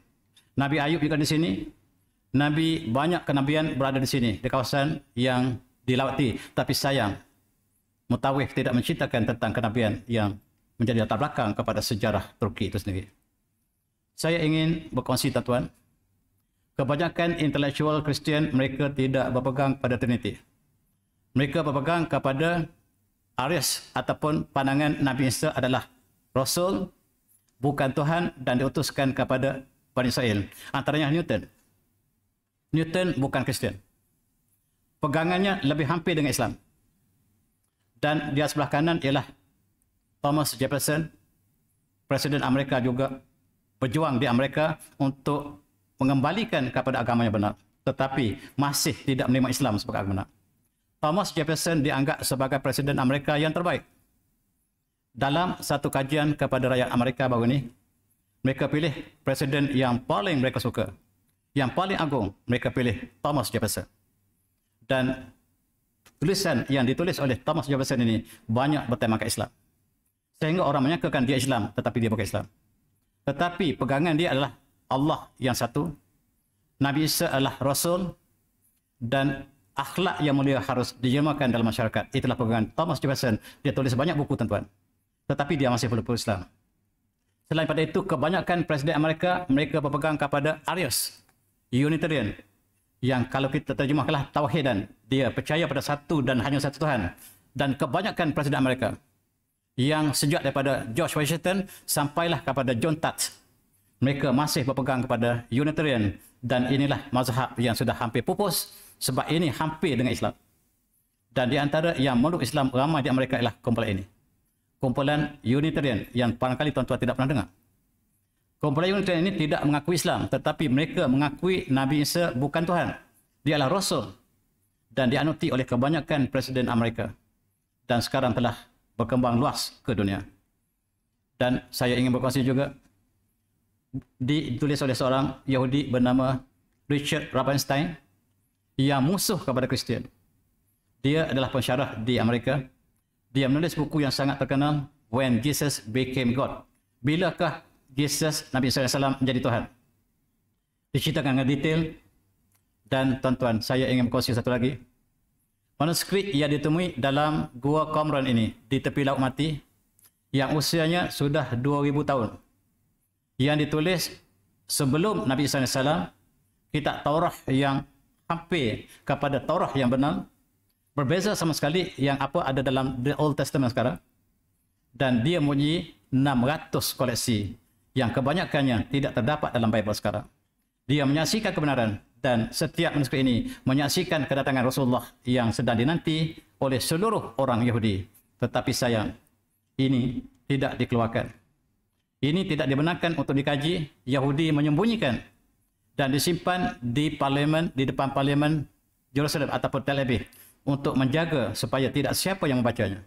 Nabi Ayub juga di sini. Nabi banyak kenabian berada di sini, di kawasan yang dilawati. Tapi sayang, mutawif tidak menceritakan tentang kenabian yang menjadi latar belakang kepada sejarah Turki itu sendiri. Saya ingin berkongsi, tuan-tuan, kebanyakan intelektual Kristian mereka tidak berpegang pada Trinity. Mereka berpegang kepada Arius ataupun pandangan Nabi Isa adalah Rasul, bukan Tuhan, dan diutuskan kepada Bani Israel. Antaranya Newton bukan Kristian. Pegangannya lebih hampir dengan Islam. Dan di sebelah kanan ialah Thomas Jefferson, Presiden Amerika, juga berjuang di Amerika untuk mengembalikan kepada agama yang benar, tetapi masih tidak menerima Islam sebagai agama benar. Thomas Jefferson dianggap sebagai Presiden Amerika yang terbaik. Dalam satu kajian kepada rakyat Amerika baru ini, mereka pilih Presiden yang paling mereka suka, yang paling agung, mereka pilih Thomas Jefferson. Dan tulisan yang ditulis oleh Thomas Jefferson ini banyak bertemakan Islam. Sehingga orang menyangkakan dia Islam, tetapi dia bukan Islam. Tetapi pegangan dia adalah Allah yang satu, Nabi Isa adalah Rasul, dan akhlak yang mulia harus dijelmakan dalam masyarakat. Itulah pegangan Thomas Jefferson. Dia tulis banyak buku, tuan-tuan. Tetapi dia masih belum Islam. Selain pada itu, kebanyakan Presiden Amerika, mereka berpegang kepada Arius, Unitarian, yang kalau kita terjemahkanlah tauhidan, dia percaya pada satu dan hanya satu Tuhan. Dan kebanyakan Presiden Amerika yang sejak daripada George Washington sampailah kepada John Taft, mereka masih berpegang kepada Unitarian, dan inilah mazhab yang sudah hampir pupus sebab ini hampir dengan Islam. Dan di antara yang meluk Islam ramai di Amerika ialah kumpulan ini, kumpulan Unitarian, yang barangkali tuan-tuan tidak pernah dengar. Kumpulan Unitarian ini tidak mengakui Islam, tetapi mereka mengakui Nabi Isa bukan Tuhan, dia adalah Rasul, dan dianuti oleh kebanyakan Presiden Amerika, dan sekarang telah berkembang luas ke dunia. Dan saya ingin berkongsi juga, ditulis oleh seorang Yahudi bernama Richard Rabenstein yang musuh kepada Kristian. Dia adalah pensyarah di Amerika. Dia menulis buku yang sangat terkenal, When Jesus Became God. Bilakah Jesus, Nabi SAW, menjadi Tuhan? Diceritakan dengan detail. Dan tuan-tuan, saya ingin berkongsi satu lagi. Manuskrip yang ditemui dalam Gua Qumran ini di tepi Laut Mati, yang usianya sudah 2000 tahun. Yang ditulis sebelum Nabi Isa AS, kitab Taurat yang hampir kepada Taurat yang benar, berbeza sama sekali yang apa ada dalam The Old Testament sekarang. Dan dia mempunyai 600 koleksi yang kebanyakannya tidak terdapat dalam Bible sekarang. Dia menyaksikan kebenaran, dan setiap manuskrip ini menyaksikan kedatangan Rasulullah yang sedang dinanti oleh seluruh orang Yahudi. Tetapi sayang, ini tidak dikeluarkan. Ini tidak dibenarkan untuk dikaji. Yahudi menyembunyikan dan disimpan di parlimen, di depan parlimen Jerusalem ataupun Tel Aviv. untuk menjaga supaya tidak siapa yang membacanya.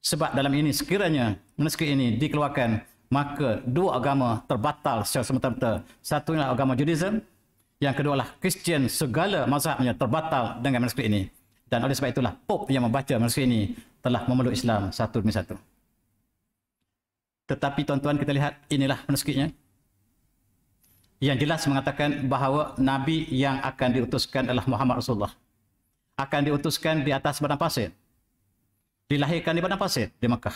Sebab dalam ini sekiranya manuskrip ini dikeluarkan, maka dua agama terbatal secara semata-mata. Satu adalah agama Judaism, yang kedua adalah Kristian, segala mazhabnya terbatal dengan manuskrip ini. Dan oleh sebab itulah Pope yang membaca manuskrip ini telah memeluk Islam satu demi satu. Tetapi tuan-tuan, kita lihat inilah manuskripnya, yang jelas mengatakan bahawa Nabi yang akan diutuskan adalah Muhammad Rasulullah. Akan diutuskan di atas padang pasir. Dilahirkan di padang pasir di Mekah.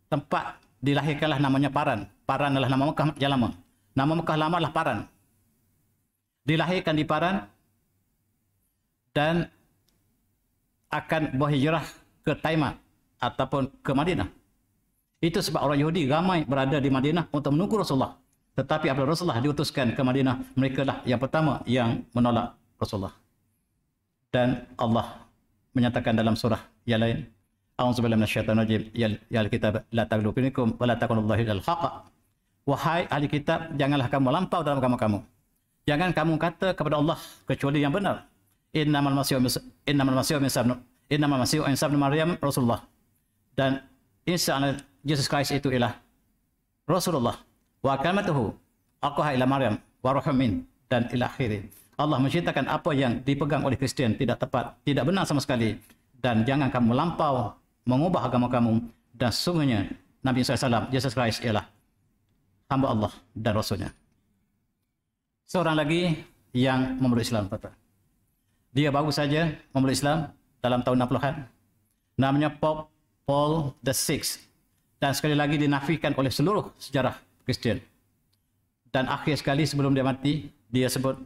Tempat dilahirkanlah namanya Paran. Paran adalah nama Mekah yang lama. Nama Mekah lama adalah Paran. Dilahirkan di Paran dan akan berhijrah ke Taimat ataupun ke Madinah. Itu sebab orang Yahudi ramai berada di Madinah untuk menunggu Rasulullah. Tetapi apabila Rasulullah diutuskan ke Madinah, mereka lah yang pertama yang menolak Rasulullah. Dan Allah menyatakan dalam surah yang lain, A'udzubillahi minasyaitonir rajim, ya ahli kitab la taghlu finikum wa la taqunullahi al-haqq. Wahai ahli kitab, janganlah kamu melampau dalam agama kamu. Jangan kamu kata kepada Allah kecuali yang benar. Innamal masihu Isa bin Maryam Rasulullah. Dan Isa Yesus Kristus itu ialah Rasulullah. Wa kalimatuhu alqaha ila Maryam wa ruhun min, dan ila akhiri. Allah menceritakan apa yang dipegang oleh Kristian tidak tepat, tidak benar sama sekali, dan jangan kamu melampau mengubah agama kamu. Dan sesungguhnya Nabi SAW, Yesus Kristus ialah hamba Allah dan Rasulnya. Seorang lagi yang memeluk Islam, dia baru saja memeluk Islam dalam tahun 60-an, namanya Pope Paul VI, dan sekali lagi dinafikan oleh seluruh sejarah Kristian. Dan akhir sekali sebelum dia mati, dia sebut,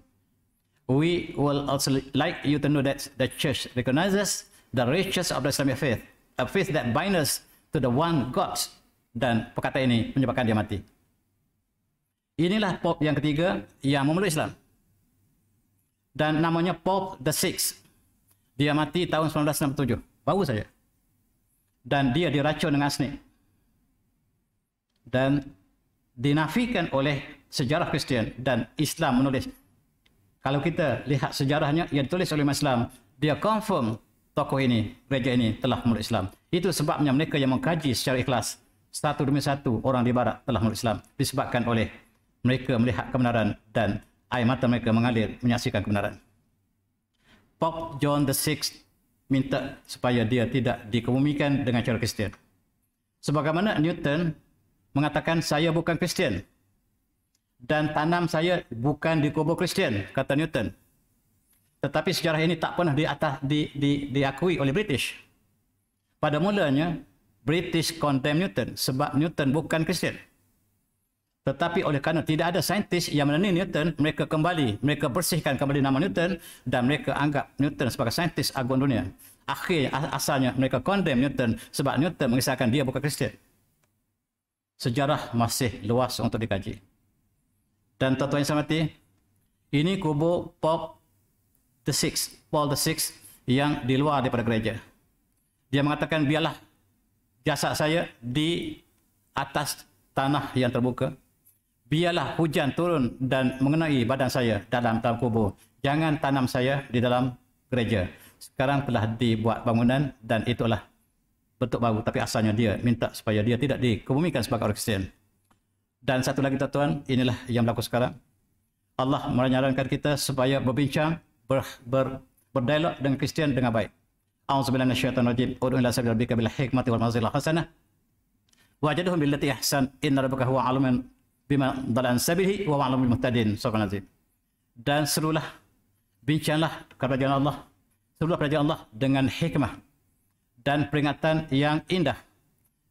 "We will also like you to know that the church recognizes the riches of the Islamic faith, a faith that binds us to the one God." Dan perkataan ini menyebabkan dia mati. Inilah Pope yang ketiga yang memeluk Islam. Dan namanya Pope VI. Dia mati tahun 1967, baru saja. Dan dia diracun dengan arsenic. Dan dinafikan oleh sejarah Kristian, dan Islam menulis. Kalau kita lihat sejarahnya yang ditulis oleh Islam, dia confirm tokoh ini, gereja ini telah memeluk Islam. Itu sebabnya mereka yang mengkaji secara ikhlas, satu demi satu orang di barat telah memeluk Islam, disebabkan oleh mereka melihat kebenaran dan air mata mereka mengalir menyaksikan kebenaran. Pope John VI minta supaya dia tidak dikebumikan dengan cara Kristian. Sebagaimana Newton mengatakan, saya bukan Kristian dan tanam saya bukan di kubur Kristian, kata Newton. Tetapi sejarah ini tak pernah diakui oleh British. Pada mulanya British condemn Newton sebab Newton bukan Kristian. Tetapi oleh kerana tidak ada saintis yang menandingi Newton, mereka bersihkan kembali nama Newton dan mereka anggap Newton sebagai saintis agung dunia. Asalnya mereka condemn Newton sebab Newton mengisahkan dia bukan Kristian. Sejarah masih luas untuk dikaji. Dan tuan-tuan yang saya hormati, ini kubur Pope VI, Paul VI yang di luar daripada gereja. Dia mengatakan, biarlah jasad saya di atas tanah yang terbuka. Biarlah hujan turun dan mengenai badan saya dalam kubur. Jangan tanam saya di dalam gereja. Sekarang telah dibuat bangunan dan itulah bentuk baru, tapi asalnya dia minta supaya dia tidak dikebumikan sebagai orang Kristian. Dan satu lagi tuan-tuan, inilah yang berlaku sekarang. Allah menyarankan kita supaya berbincang, berdialog dengan Kristian dengan baik. A'udzubillahi minasyaitonir rajim. Ud'u ila sabili rabbika bil hikmati wal mau'izatil hasanah. Wajadhum billati ahsan inna rabbaka huwa alimun bima dhalla an sabilihi wa alimul muhtadin. Subhanallah. Dan serulah, bincanglah kepada Allah, serulah kepada Allah dengan hikmah dan peringatan yang indah,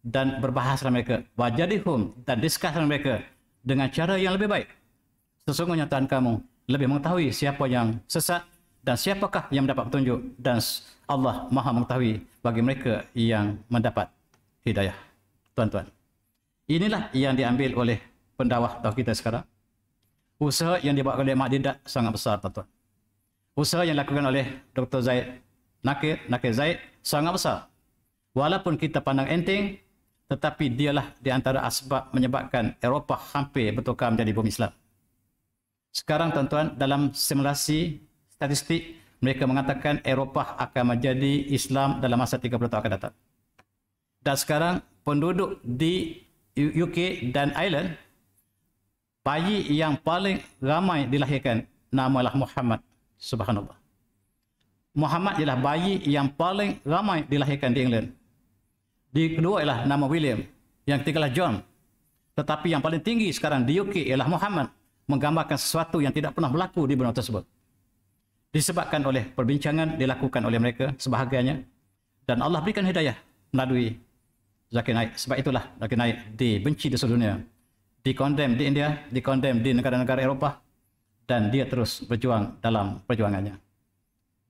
dan berbahaslah mereka, wajadihum, dan diskusilah mereka dengan cara yang lebih baik. Sesungguhnya Tuhan kamu lebih mengetahui siapa yang sesat dan siapakah yang mendapat petunjuk, dan Allah Maha mengetahui bagi mereka yang mendapat hidayah. Tuan-tuan, inilah yang diambil oleh pendakwah kita sekarang. Usaha yang dibuat oleh Mak Didat sangat besar, tuan-tuan. Usaha yang dilakukan oleh Dr. Zaid Nakir Zaid sangat besar. Walaupun kita pandang enteng, tetapi dialah di antara asbab menyebabkan Eropah hampir bertukar menjadi bumi Islam. Sekarang tuan-tuan, dalam simulasi statistik, mereka mengatakan Eropah akan menjadi Islam dalam masa 30 tahun akan datang. Dan sekarang penduduk di UK dan Ireland, bayi yang paling ramai dilahirkan namalah Muhammad. Subhanallah. Muhammad ialah bayi yang paling ramai dilahirkan di England. Di kedua ialah nama William, yang ketiga adalah John. Tetapi yang paling tinggi sekarang di UK ialah Muhammad, menggambarkan sesuatu yang tidak pernah berlaku di benua tersebut. Disebabkan oleh perbincangan dilakukan oleh mereka sebahagiannya, dan Allah berikan hidayah melalui Zakir Naik. Sebab itulah Zakir Naik dibenci di seluruh dunia, dikondem di India, dikondem di negara-negara Eropah, dan dia terus berjuang dalam perjuangannya.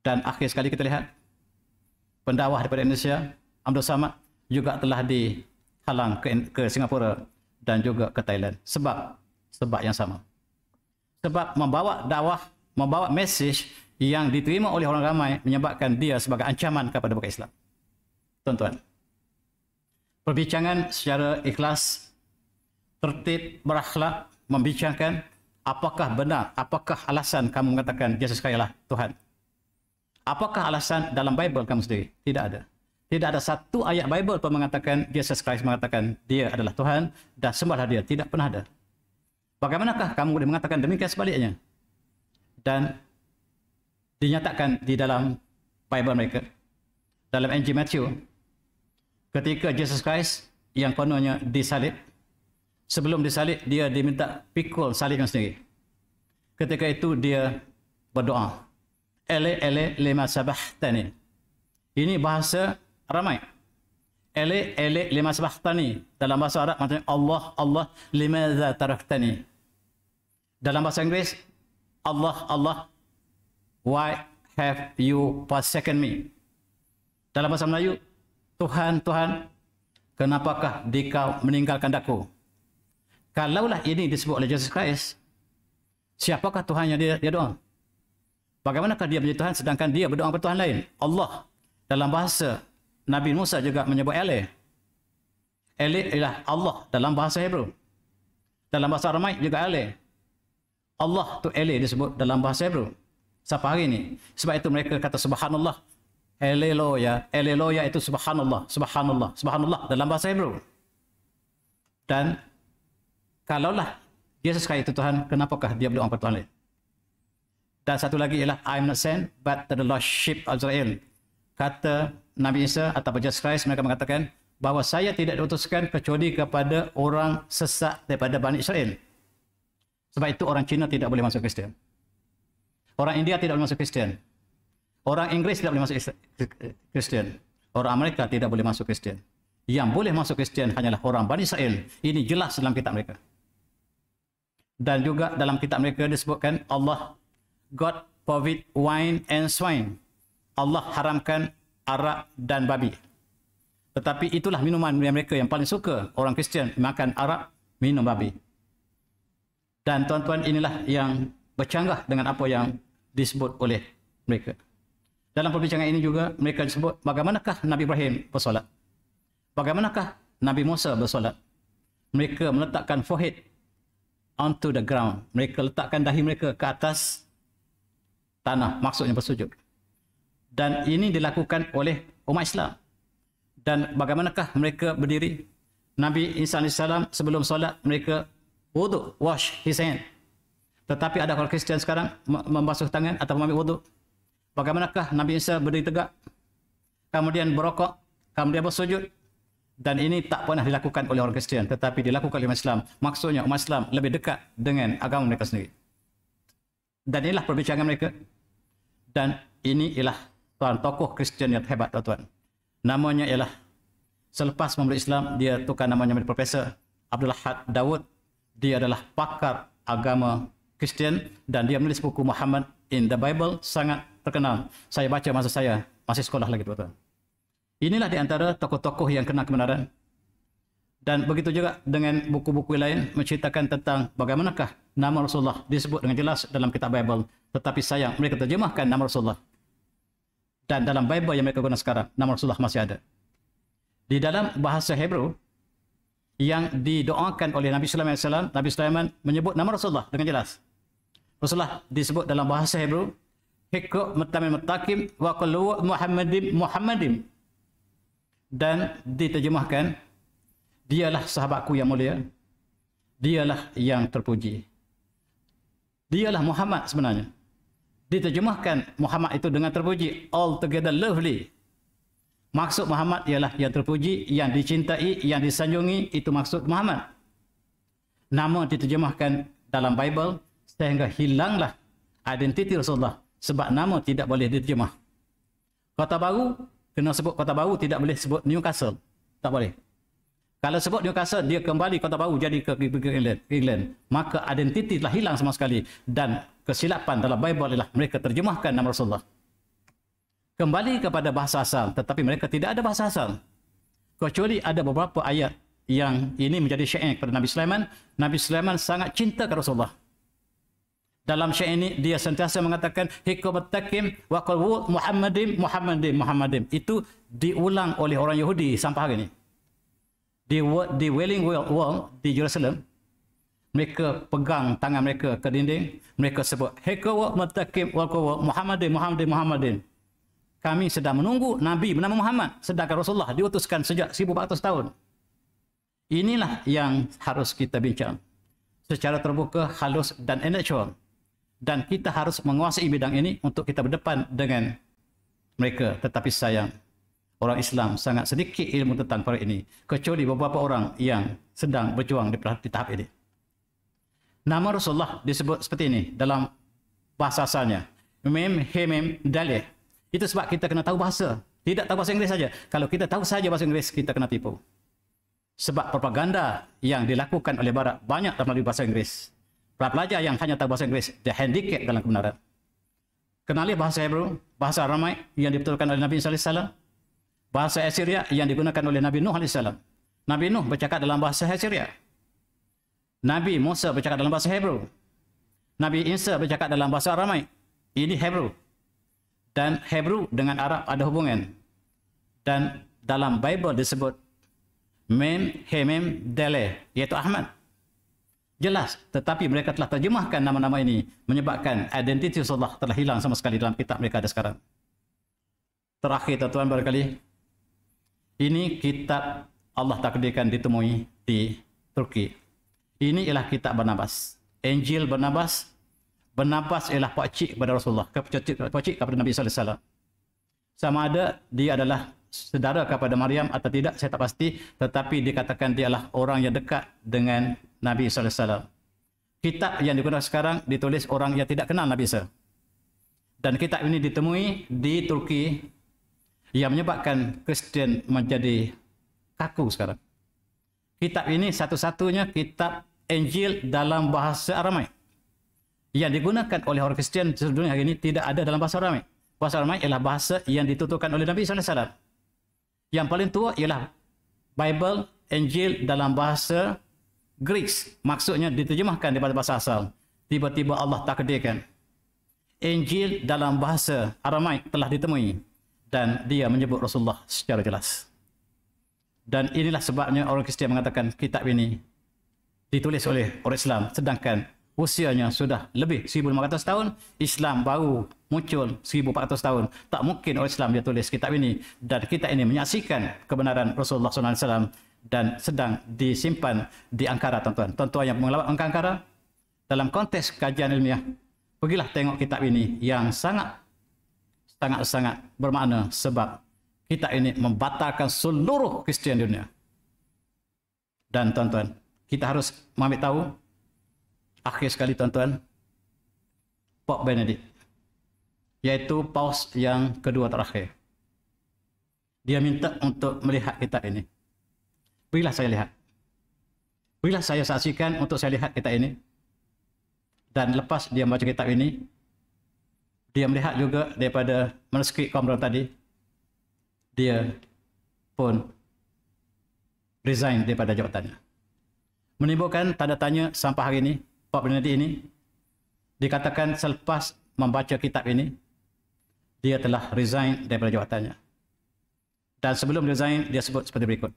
Dan akhir sekali kita lihat pendakwah daripada Indonesia, Abdul Samad, juga telah dihalang ke Singapura dan juga ke Thailand. Sebab yang sama. Sebab membawa dakwah, membawa mesej yang diterima oleh orang ramai menyebabkan dia sebagai ancaman kepada bukan Islam. Tuan-tuan, perbincangan secara ikhlas, tertib, berakhlak, membincangkan apakah benar, apakah alasan kamu mengatakan Yesus Kristus adalah Tuhan. Apakah alasan dalam Bible kamu sendiri? Tidak ada. Tidak ada satu ayat Bible pun mengatakan Yesus Kristus mengatakan dia adalah Tuhan dan sembahlah dia. Tidak pernah ada. Bagaimanakah kamu boleh mengatakan demikian sebaliknya? Dan dinyatakan di dalam Bible mereka, dalam Injil Matthew, ketika Yesus Kristus yang kononnya disalib, sebelum disalib dia diminta pikul salibnya sendiri. Ketika itu dia berdoa, Ele ele lema sabahtani. Ini bahasa ramai. Ele ele lema sabahtani. Dalam bahasa Arab maksudnya Allah Allah limadza taraktani. Dalam bahasa Inggeris Allah Allah why have you forsaken me. Dalam bahasa Melayu Tuhan Tuhan kenapakah dikau meninggalkan aku. Kalaulah ini disebut oleh Yesus Kristus, siapakah Tuhan yang dia doa? Bagaimanakah dia menjadi Tuhan sedangkan dia berdoa kepada Tuhan lain? Allah. Dalam bahasa Nabi Musa juga menyebut Ele. Ele ialah Allah dalam bahasa Hebrew. Dalam bahasa Aramaik juga Ele. Allah tu Ele disebut dalam bahasa Hebrew. Sampai hari ini. Sebab itu mereka kata subhanallah. Haleluya itu subhanallah, subhanallah, subhanallah dalam bahasa Hebrew. Dan kalaulah Yesus Kristus itu Tuhan, kenapakah dia berdoa kepada Tuhan lain? Dan satu lagi ialah I am not sent but to the lost sheep of Israel. Kata Nabi Isa atau Yesus Kristus, mereka mengatakan bahawa saya tidak diutuskan kecuali kepada orang sesat daripada Bani Israel. Sebab itu orang Cina tidak boleh masuk Kristian. Orang India tidak boleh masuk Kristian. Orang Inggeris tidak boleh masuk Kristian. Orang Amerika tidak boleh masuk Kristian. Yang boleh masuk Kristian hanyalah orang Bani Israel. Ini jelas dalam kitab mereka. Dan juga dalam kitab mereka disebutkan Allah God forbid wine and swine. Allah haramkan arak dan babi. Tetapi itulah minuman mereka yang paling suka. Orang Kristian makan arak, minum babi. Dan tuan-tuan, inilah yang bercanggah dengan apa yang disebut oleh mereka. Dalam perbincangan ini juga mereka disebut bagaimanakah Nabi Ibrahim bersolat. Bagaimanakah Nabi Musa bersolat. Mereka meletakkan forehead onto the ground. Mereka letakkan dahi mereka ke atas tanah, maksudnya bersujud. Dan ini dilakukan oleh umat Islam. Dan bagaimanakah mereka berdiri? Nabi Isa AS sebelum solat mereka wuduk, wash his hand. Tetapi ada orang Kristian sekarang membasuh tangan atau mengambil wuduk. Bagaimanakah Nabi Isa berdiri tegak, kemudian berokok, kemudian bersujud? Dan ini tak pernah dilakukan oleh orang Kristian, tetapi dilakukan oleh umat Islam. Maksudnya umat Islam lebih dekat dengan agama mereka sendiri. Dan inilah perbincangan mereka. Dan ini ialah tuan tokoh Kristian yang hebat, tuan-tuan. Namanya ialah, selepas memeluk Islam, dia tukar namanya menjadi Profesor Abdul Ahad Daud. Dia adalah pakar agama Kristian dan dia menulis buku Muhammad in the Bible, sangat terkenal. Saya baca masa saya masih sekolah lagi, tuan-tuan. Inilah di antara tokoh-tokoh yang kenal kebenaran. Dan begitu juga dengan buku-buku lain menceritakan tentang bagaimanakah nama Rasulullah disebut dengan jelas dalam kitab Bible. Tetapi sayang, mereka terjemahkan nama Rasulullah. Dan dalam Bible yang mereka guna sekarang, nama Rasulullah masih ada. Di dalam bahasa Hebrew, yang didoakan oleh Nabi Sulaiman AS, Nabi Sulaiman menyebut nama Rasulullah dengan jelas. Rasulullah disebut dalam bahasa Hebrew hikku mutamin mutakim wa qulu Muhammadim. Dan diterjemahkan, dialah sahabatku yang mulia, dialah yang terpuji. Dialah Muhammad sebenarnya. Diterjemahkan Muhammad itu dengan terpuji, altogether lovely. Maksud Muhammad ialah yang terpuji, yang dicintai, yang disanjungi, itu maksud Muhammad. Nama diterjemahkan dalam Bible sehingga hilanglah identiti Rasulullah sebab nama tidak boleh diterjemah. Kota baru, kena sebut kota baru, tidak boleh sebut Newcastle. Tak boleh. Kalau sebut Newcastle, dia kembali kota baru jadi ke England. Maka identiti telah hilang sama sekali. Dan kesilapan dalam Bible adalah mereka terjemahkan nama Rasulullah kembali kepada bahasa asal, tetapi mereka tidak ada bahasa asal. Kecuali ada beberapa ayat yang ini menjadi syair kepada Nabi Sulaiman. Nabi Sulaiman sangat cinta kepada Rasulullah. Dalam syair ini dia sentiasa mengatakan hikmatakim wa qul Muhammadim. Itu diulang oleh orang Yahudi sampai hari ini. Di Wailing Wall di Jerusalem, mereka pegang tangan mereka ke dinding, mereka sebut hikmatakim wa qul Muhammadim. Kami sedang menunggu Nabi bernama Muhammad, sedangkan Rasulullah diutuskan sejak 1400 tahun. Inilah yang harus kita bincang secara terbuka, halus dan intelektual. Dan kita harus menguasai bidang ini untuk kita berdepan dengan mereka. Tetapi sayang, orang Islam sangat sedikit ilmu tentang perkara ini, kecuali beberapa orang yang sedang berjuang di tahap ini. Nama Rasulullah disebut seperti ini dalam bahasa asalnya, Mem, Hemem, Daleh. Itu sebab kita kena tahu bahasa. Tidak tahu bahasa Inggeris saja. Kalau kita tahu saja bahasa Inggeris, kita kena tipu. Sebab propaganda yang dilakukan oleh Barat banyak melalui bahasa Inggeris. Para pelajar yang hanya tahu bahasa Inggeris, dia handicap dalam kebenaran. Kenali bahasa Hebrew, bahasa Aramai yang dibetulkan oleh Nabi SAW, bahasa Assyria yang digunakan oleh Nabi Nuh AS. Nabi Nuh bercakap dalam bahasa Assyria. Nabi Musa bercakap dalam bahasa Hebrew. Nabi Isa bercakap dalam bahasa Aramai. Ini Hebrew. Dan Hebrew dengan Arab ada hubungan. Dan dalam Bible disebut Mem, Hemem, Dele, iaitu Ahmad. Jelas, tetapi mereka telah terjemahkan nama-nama ini, menyebabkan identiti Rasulullah telah hilang sama sekali dalam kitab mereka ada sekarang. Terakhir, tuan-tuan barangkali, ini kitab Allah takdirkan ditemui di Turki. Ini ialah kitab Barnabas. Injil Barnabas. Barnabas ialah pakcik kepada Rasulullah, pakcik kepada Nabi SAW. Sama ada dia adalah saudara kepada Maryam atau tidak, saya tak pasti. Tetapi dikatakan dia adalah orang yang dekat dengan Nabi SAW. Kitab yang digunakan sekarang ditulis orang yang tidak kenal Nabi SAW. Dan kitab ini ditemui di Turki yang menyebabkan Kristian menjadi kaku sekarang. Kitab ini satu-satunya kitab Injil dalam bahasa Aramai yang digunakan oleh orang Kristian di seluruh dunia hari ini tidak ada dalam bahasa Aramai. Bahasa Aramai ialah bahasa yang dituturkan oleh Nabi SAW. Yang paling tua ialah Bible, Injil dalam bahasa Greek. Maksudnya diterjemahkan daripada bahasa asal. Tiba-tiba Allah takdirkan Injil dalam bahasa Aramai telah ditemui. Dan dia menyebut Rasulullah secara jelas. Dan inilah sebabnya orang Kristian mengatakan kitab ini ditulis oleh orang Islam. Sedangkan usianya sudah lebih 1500 tahun, Islam baru muncul 1400 tahun. Tak mungkin orang Islam dia tulis kitab ini. Dan kitab ini menyaksikan kebenaran Rasulullah SAW dan sedang disimpan di Ankara, tuan-tuan. Tuan-tuan yang mengelawat Ankara, dalam konteks kajian ilmiah, pergilah tengok kitab ini yang sangat bermakna sebab kitab ini membatalkan seluruh Kristian dunia. Dan tuan-tuan, kita harus mengambil tahu, akhir sekali tuan-tuan, Pope Benedict, yaitu paus yang kedua terakhir. Dia minta untuk melihat kitab ini. Berilah saya lihat. Berilah saya saksikan untuk saya lihat kitab ini. Dan lepas dia membaca kitab ini, dia melihat juga daripada manuskrip Qumran tadi, dia pun resign daripada jabatannya. Menimbulkan tanda tanya sampai hari ini. Pope Benedict ini dikatakan selepas membaca kitab ini, dia telah resign daripada jabatannya. Dan sebelum resign, dia sebut seperti berikut.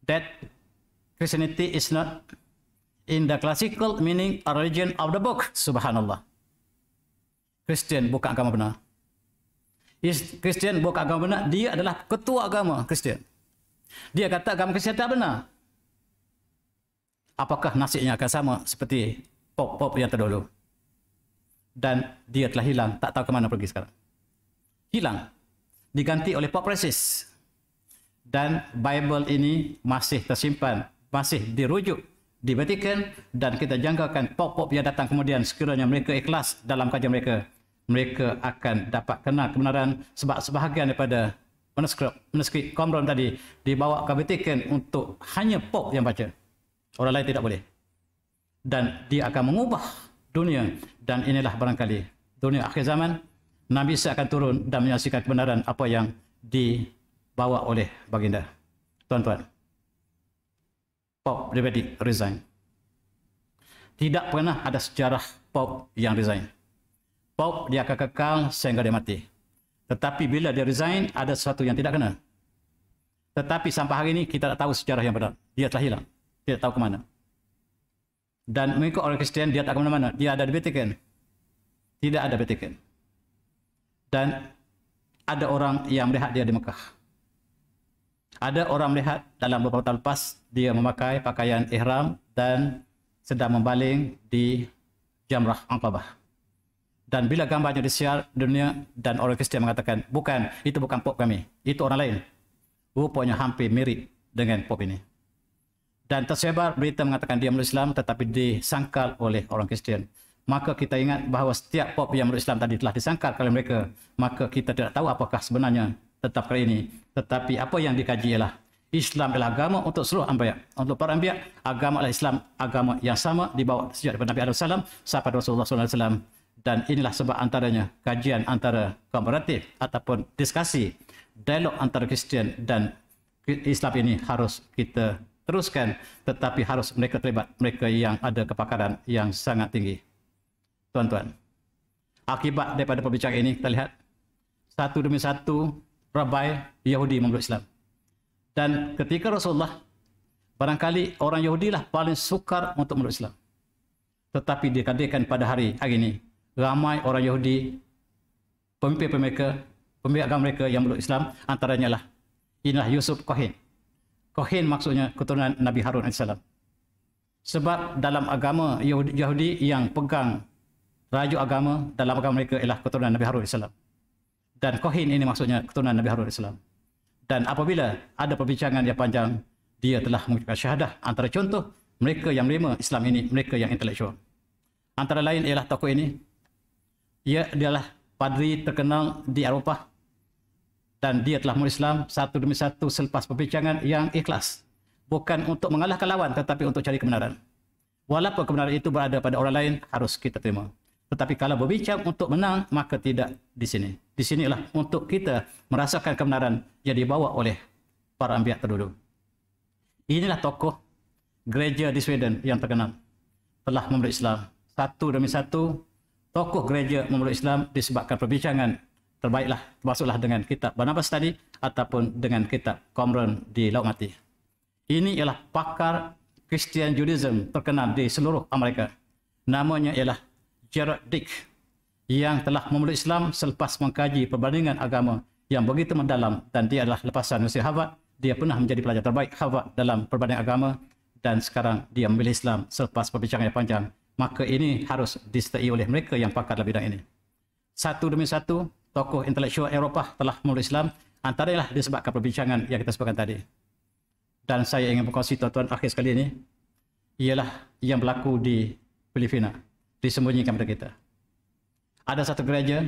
That Christianity is not in the classical meaning or religion of the book. Subhanallah. Kristian bukan agama benar. Kristian bukan agama benar, dia adalah ketua agama Kristian. Dia kata agama Kristian tak benar. Apakah nasibnya akan sama seperti pop-pop yang terdahulu? Dan dia telah hilang, tak tahu ke mana pergi sekarang. Hilang. Diganti oleh pop resist. Dan Bible ini masih tersimpan, masih dirujuk di Vatikan, dan kita jangkakan pop-pop yang datang kemudian sekiranya mereka ikhlas dalam kajian mereka, mereka akan dapat kenal kebenaran, sebab sebahagian daripada manuskrip Qumran tadi dibawa ke Vatikan untuk hanya pop yang baca. Orang lain tidak boleh. Dan dia akan mengubah dunia, dan inilah barangkali dunia akhir zaman. Nabi Isa akan turun dan menyaksikan kebenaran apa yang dibawa oleh baginda. Tuan-tuan, Pope Benedict resign. Tidak pernah ada sejarah Pope yang resign. Pope dia akan kekal sehingga dia mati. Tetapi bila dia resign, ada sesuatu yang tidak kena. Tetapi sampai hari ini kita tak tahu sejarah yang benar. Dia telah hilang. Tidak tahu ke mana. Dan mengikut orang Kristian, dia tak ke mana-mana. Dia ada di Vatikan. Tidak ada Vatikan. Dan ada orang yang melihat dia di Mekah. Ada orang melihat dalam beberapa tahun lepas, dia memakai pakaian ihram dan sedang membaling di Jamrah Aqabah. Dan bila gambarnya disiar dunia, dan orang Kristian mengatakan, bukan, itu bukan pop kami, itu orang lain. Rupanya hampir mirip dengan pop ini. Dan tersebar berita mengatakan dia meluk Islam, tetapi disangkal oleh orang Kristian. Maka kita ingat bahawa setiap pop yang meluk Islam tadi telah disangkal oleh mereka. Maka kita tidak tahu apakah sebenarnya tetap kali ini. Tetapi apa yang dikaji ialah Islam adalah agama untuk seluruh anbiya. Untuk para anbiya, agama adalah Islam, agama yang sama dibawa sejak daripada Nabi SAW sampai Rasulullah SAW. Dan inilah sebab antaranya kajian antara komparatif ataupun diskusi, dialog antara Kristian dan Islam ini harus kita teruskan, tetapi harus mereka terlibat, mereka yang ada kepakaran yang sangat tinggi. Tuan-tuan, akibat daripada perbincangan ini kita lihat satu demi satu Rabai Yahudi memeluk Islam. Dan ketika Rasulullah, barangkali orang Yahudi lah paling sukar untuk memeluk Islam. Tetapi dikatakan pada hari ini, ramai orang Yahudi, pemimpin mereka, pemimpin agama mereka yang memeluk Islam, antaranya lah inilah Yusuf Kohen. Kohen maksudnya keturunan Nabi Harun AS. Sebab dalam agama Yahudi yang pegang rajuk agama dalam agama mereka ialah keturunan Nabi Harun AS. Dan Kohen ini maksudnya keturunan Nabi Harun AS. Dan apabila ada perbincangan yang panjang, dia telah mengucapkan syahadah. Antara contoh mereka yang menerima Islam ini, mereka yang intelektual. Antara lain ialah tokoh ini. Ia adalah padri terkenal di Eropah. Dan dia telah memeluk Islam satu demi satu selepas perbincangan yang ikhlas. Bukan untuk mengalahkan lawan, tetapi untuk cari kebenaran. Walaupun kebenaran itu berada pada orang lain, harus kita terima. Tetapi kalau berbincang untuk menang, maka tidak di sini. Di sinilah untuk kita merasakan kebenaran yang dibawa oleh para anbiya terdahulu. Inilah tokoh gereja di Sweden yang terkenal telah memeluk Islam. Satu demi satu tokoh gereja memeluk Islam disebabkan perbincangan terbaiklah, termasuklah dengan kitab Barnabas tadi ataupun dengan kitab Qumran di Laut Mati. Ini ialah pakar Christian Judaism terkenal di seluruh Amerika. Namanya ialah Gerard Dick, yang telah memeluk Islam selepas mengkaji perbandingan agama yang begitu mendalam, dan dia adalah lepasan Universiti Harvard. Dia pernah menjadi pelajar terbaik Harvard dalam perbandingan agama, dan sekarang dia memilih Islam selepas perbincangan yang panjang. Maka ini harus disertai oleh mereka yang pakar dalam bidang ini. Satu demi satu tokoh intelektual Eropah telah memeluk Islam, antaranya disebabkan perbincangan yang kita sebutkan tadi. Dan saya ingin berkongsi tuan-tuan akhir sekali ini, ialah yang berlaku di Filipina, disembunyikan pada kita. Ada satu gereja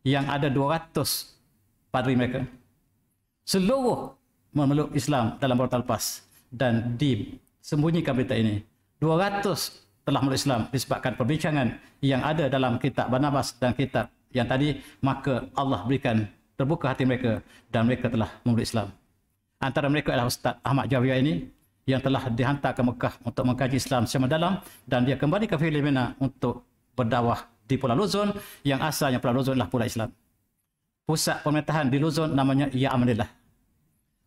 yang ada 200 padri mereka. Seluruh memeluk Islam dalam beberapa tahun lepas, dan disembunyikan berita ini. 200 telah memeluk Islam disebabkan perbincangan yang ada dalam kitab Barnabas dan kitab yang tadi, maka Allah berikan terbuka hati mereka dan mereka telah memeluk Islam. Antara mereka adalah Ustaz Ahmad Jawiya ini, yang telah dihantar ke Mekah untuk mengkaji Islam secara mendalam, dan dia kembali ke Filipina untuk berdakwah di Pulau Luzon, yang asalnya Pulau Luzon adalah Pulau Islam. Pusat pemerintahan di Luzon namanya Ya Amanillah.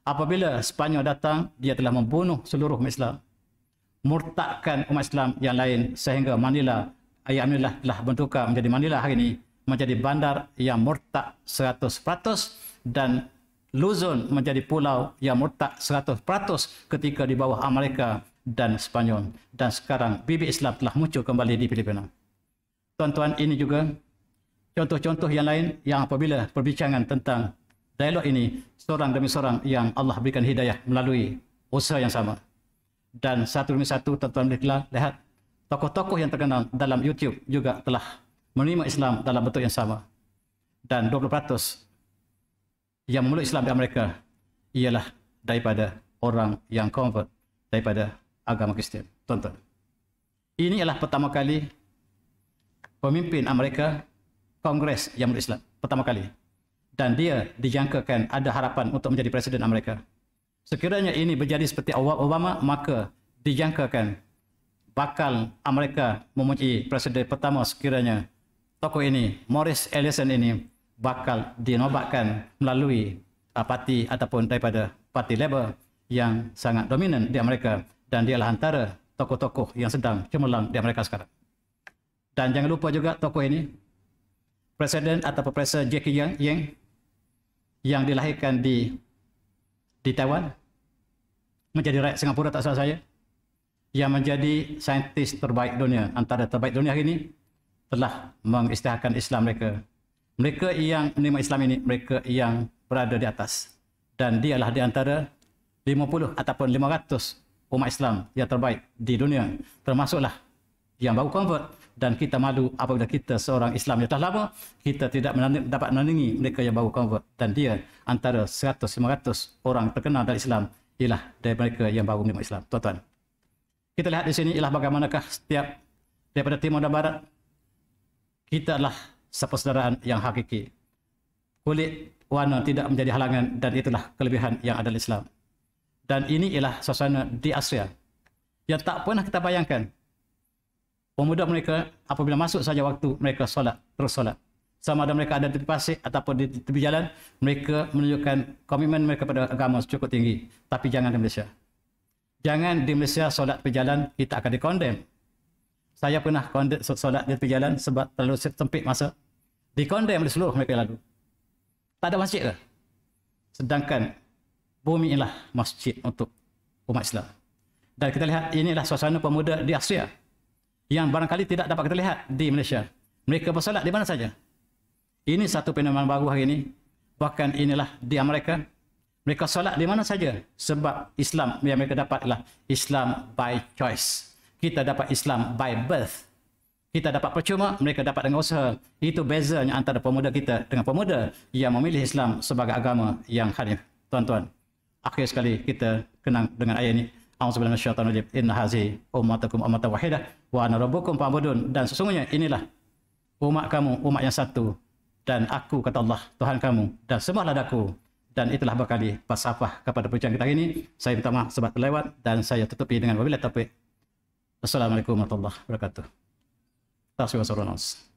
Apabila Sepanyol datang, dia telah membunuh seluruh umat Islam, murtadkan umat Islam yang lain, sehingga Manila alhamdulillah telah bertukar menjadi Manila hari ini menjadi bandar yang murtad 100% dan Luzon menjadi pulau yang murtad 100% ketika di bawah Amerika dan Spanyol. Dan sekarang bibit Islam telah muncul kembali di Filipina. Tuan-tuan, ini juga contoh-contoh yang lain yang apabila perbincangan tentang dialog ini, seorang demi seorang yang Allah berikan hidayah melalui usaha yang sama. Dan satu demi satu, tuan-tuan boleh lihat, tokoh-tokoh yang terkenal dalam YouTube juga telah menerima Islam dalam bentuk yang sama. Dan 20% yang memeluk Islam di Amerika ialah daripada orang yang convert daripada agama Kristian. Tuan-tuan, ini adalah pertama kali pemimpin Amerika Kongres yang memeluk Islam. Pertama kali. Dan dia dijangkakan ada harapan untuk menjadi Presiden Amerika. Sekiranya ini berjadi seperti Obama, maka dijangkakan bakal Amerika mempunyai Presiden pertama sekiranya tokoh ini, Morris Ellison ini, bakal dinobatkan melalui parti ataupun daripada parti Labour yang sangat dominan di Amerika, dan dialah antara tokoh-tokoh yang sedang cemerlang di Amerika sekarang. Dan jangan lupa juga tokoh ini, Presiden atau Profesor Jackie Yang yang dilahirkan di Taiwan, menjadi rakyat Singapura tak salah saya, yang menjadi saintis terbaik dunia, antara terbaik dunia hari ini, telah mengisytiharkan Islam mereka. Mereka yang menerima Islam ini, mereka yang berada di atas. Dan dialah di antara 50 ataupun 500 umat Islam yang terbaik di dunia. Termasuklah yang baru convert. Dan kita malu apabila kita seorang Islam yang telah lama, kita tidak dapat menandingi mereka yang baru convert. Dan dia antara 100-500 orang terkenal dari Islam ialah dari mereka yang baru menerima Islam. Tuan-tuan, kita lihat di sini ialah bagaimanakah setiap daripada timur dan barat, kita adalah sepersaudaraan yang hakiki. Kulit, warna tidak menjadi halangan, dan itulah kelebihan yang ada di Islam. Dan ini ialah suasana di Asia yang tak pernah kita bayangkan. Pemuda mereka apabila masuk saja waktu, mereka solat, terus solat. Sama ada mereka ada di pasir ataupun di tepi jalan, mereka menunjukkan komitmen mereka pada agama cukup tinggi. Tapi jangan di Malaysia. Jangan di Malaysia solat tepi jalan, kita akan dikondem. Saya pernah solat di tepi jalan sebab terlalu sempit masa. Dikondem oleh seluruh mereka lalu. Tak ada masjid ke? Sedangkan bumi ialah masjid untuk umat Islam. Dan kita lihat inilah suasana pemuda di Asia yang barangkali tidak dapat kita lihat di Malaysia. Mereka bersolat di mana saja. Ini satu fenomena baru hari ini. Bahkan inilah di Amerika. Mereka solat di mana saja. Sebab Islam yang mereka dapat adalah Islam by choice. Kita dapat Islam by birth. Kita dapat percuma, mereka dapat dengan usaha. Itu bezanya antara pemuda kita dengan pemuda yang memilih Islam sebagai agama yang hanif. Tuan-tuan, akhir sekali kita kenang dengan ayat ini. A'udzubillahi minasyaitonir rajim. Inna hazihi ummatukum ummatan wahidah wa ana rabbukum fa'budun. Dan sesungguhnya inilah umat kamu, umat yang satu. Dan aku, kata Allah, Tuhan kamu. Dan sembahlah aku. Dan itulah berkali falsafah kepada perbincangan kita hari ini. Saya minta maaf sebab terlewat. Dan saya tutupi dengan wabillahi taufiq. Assalamualaikum warahmatullahi wabarakatuh. Terima kasih.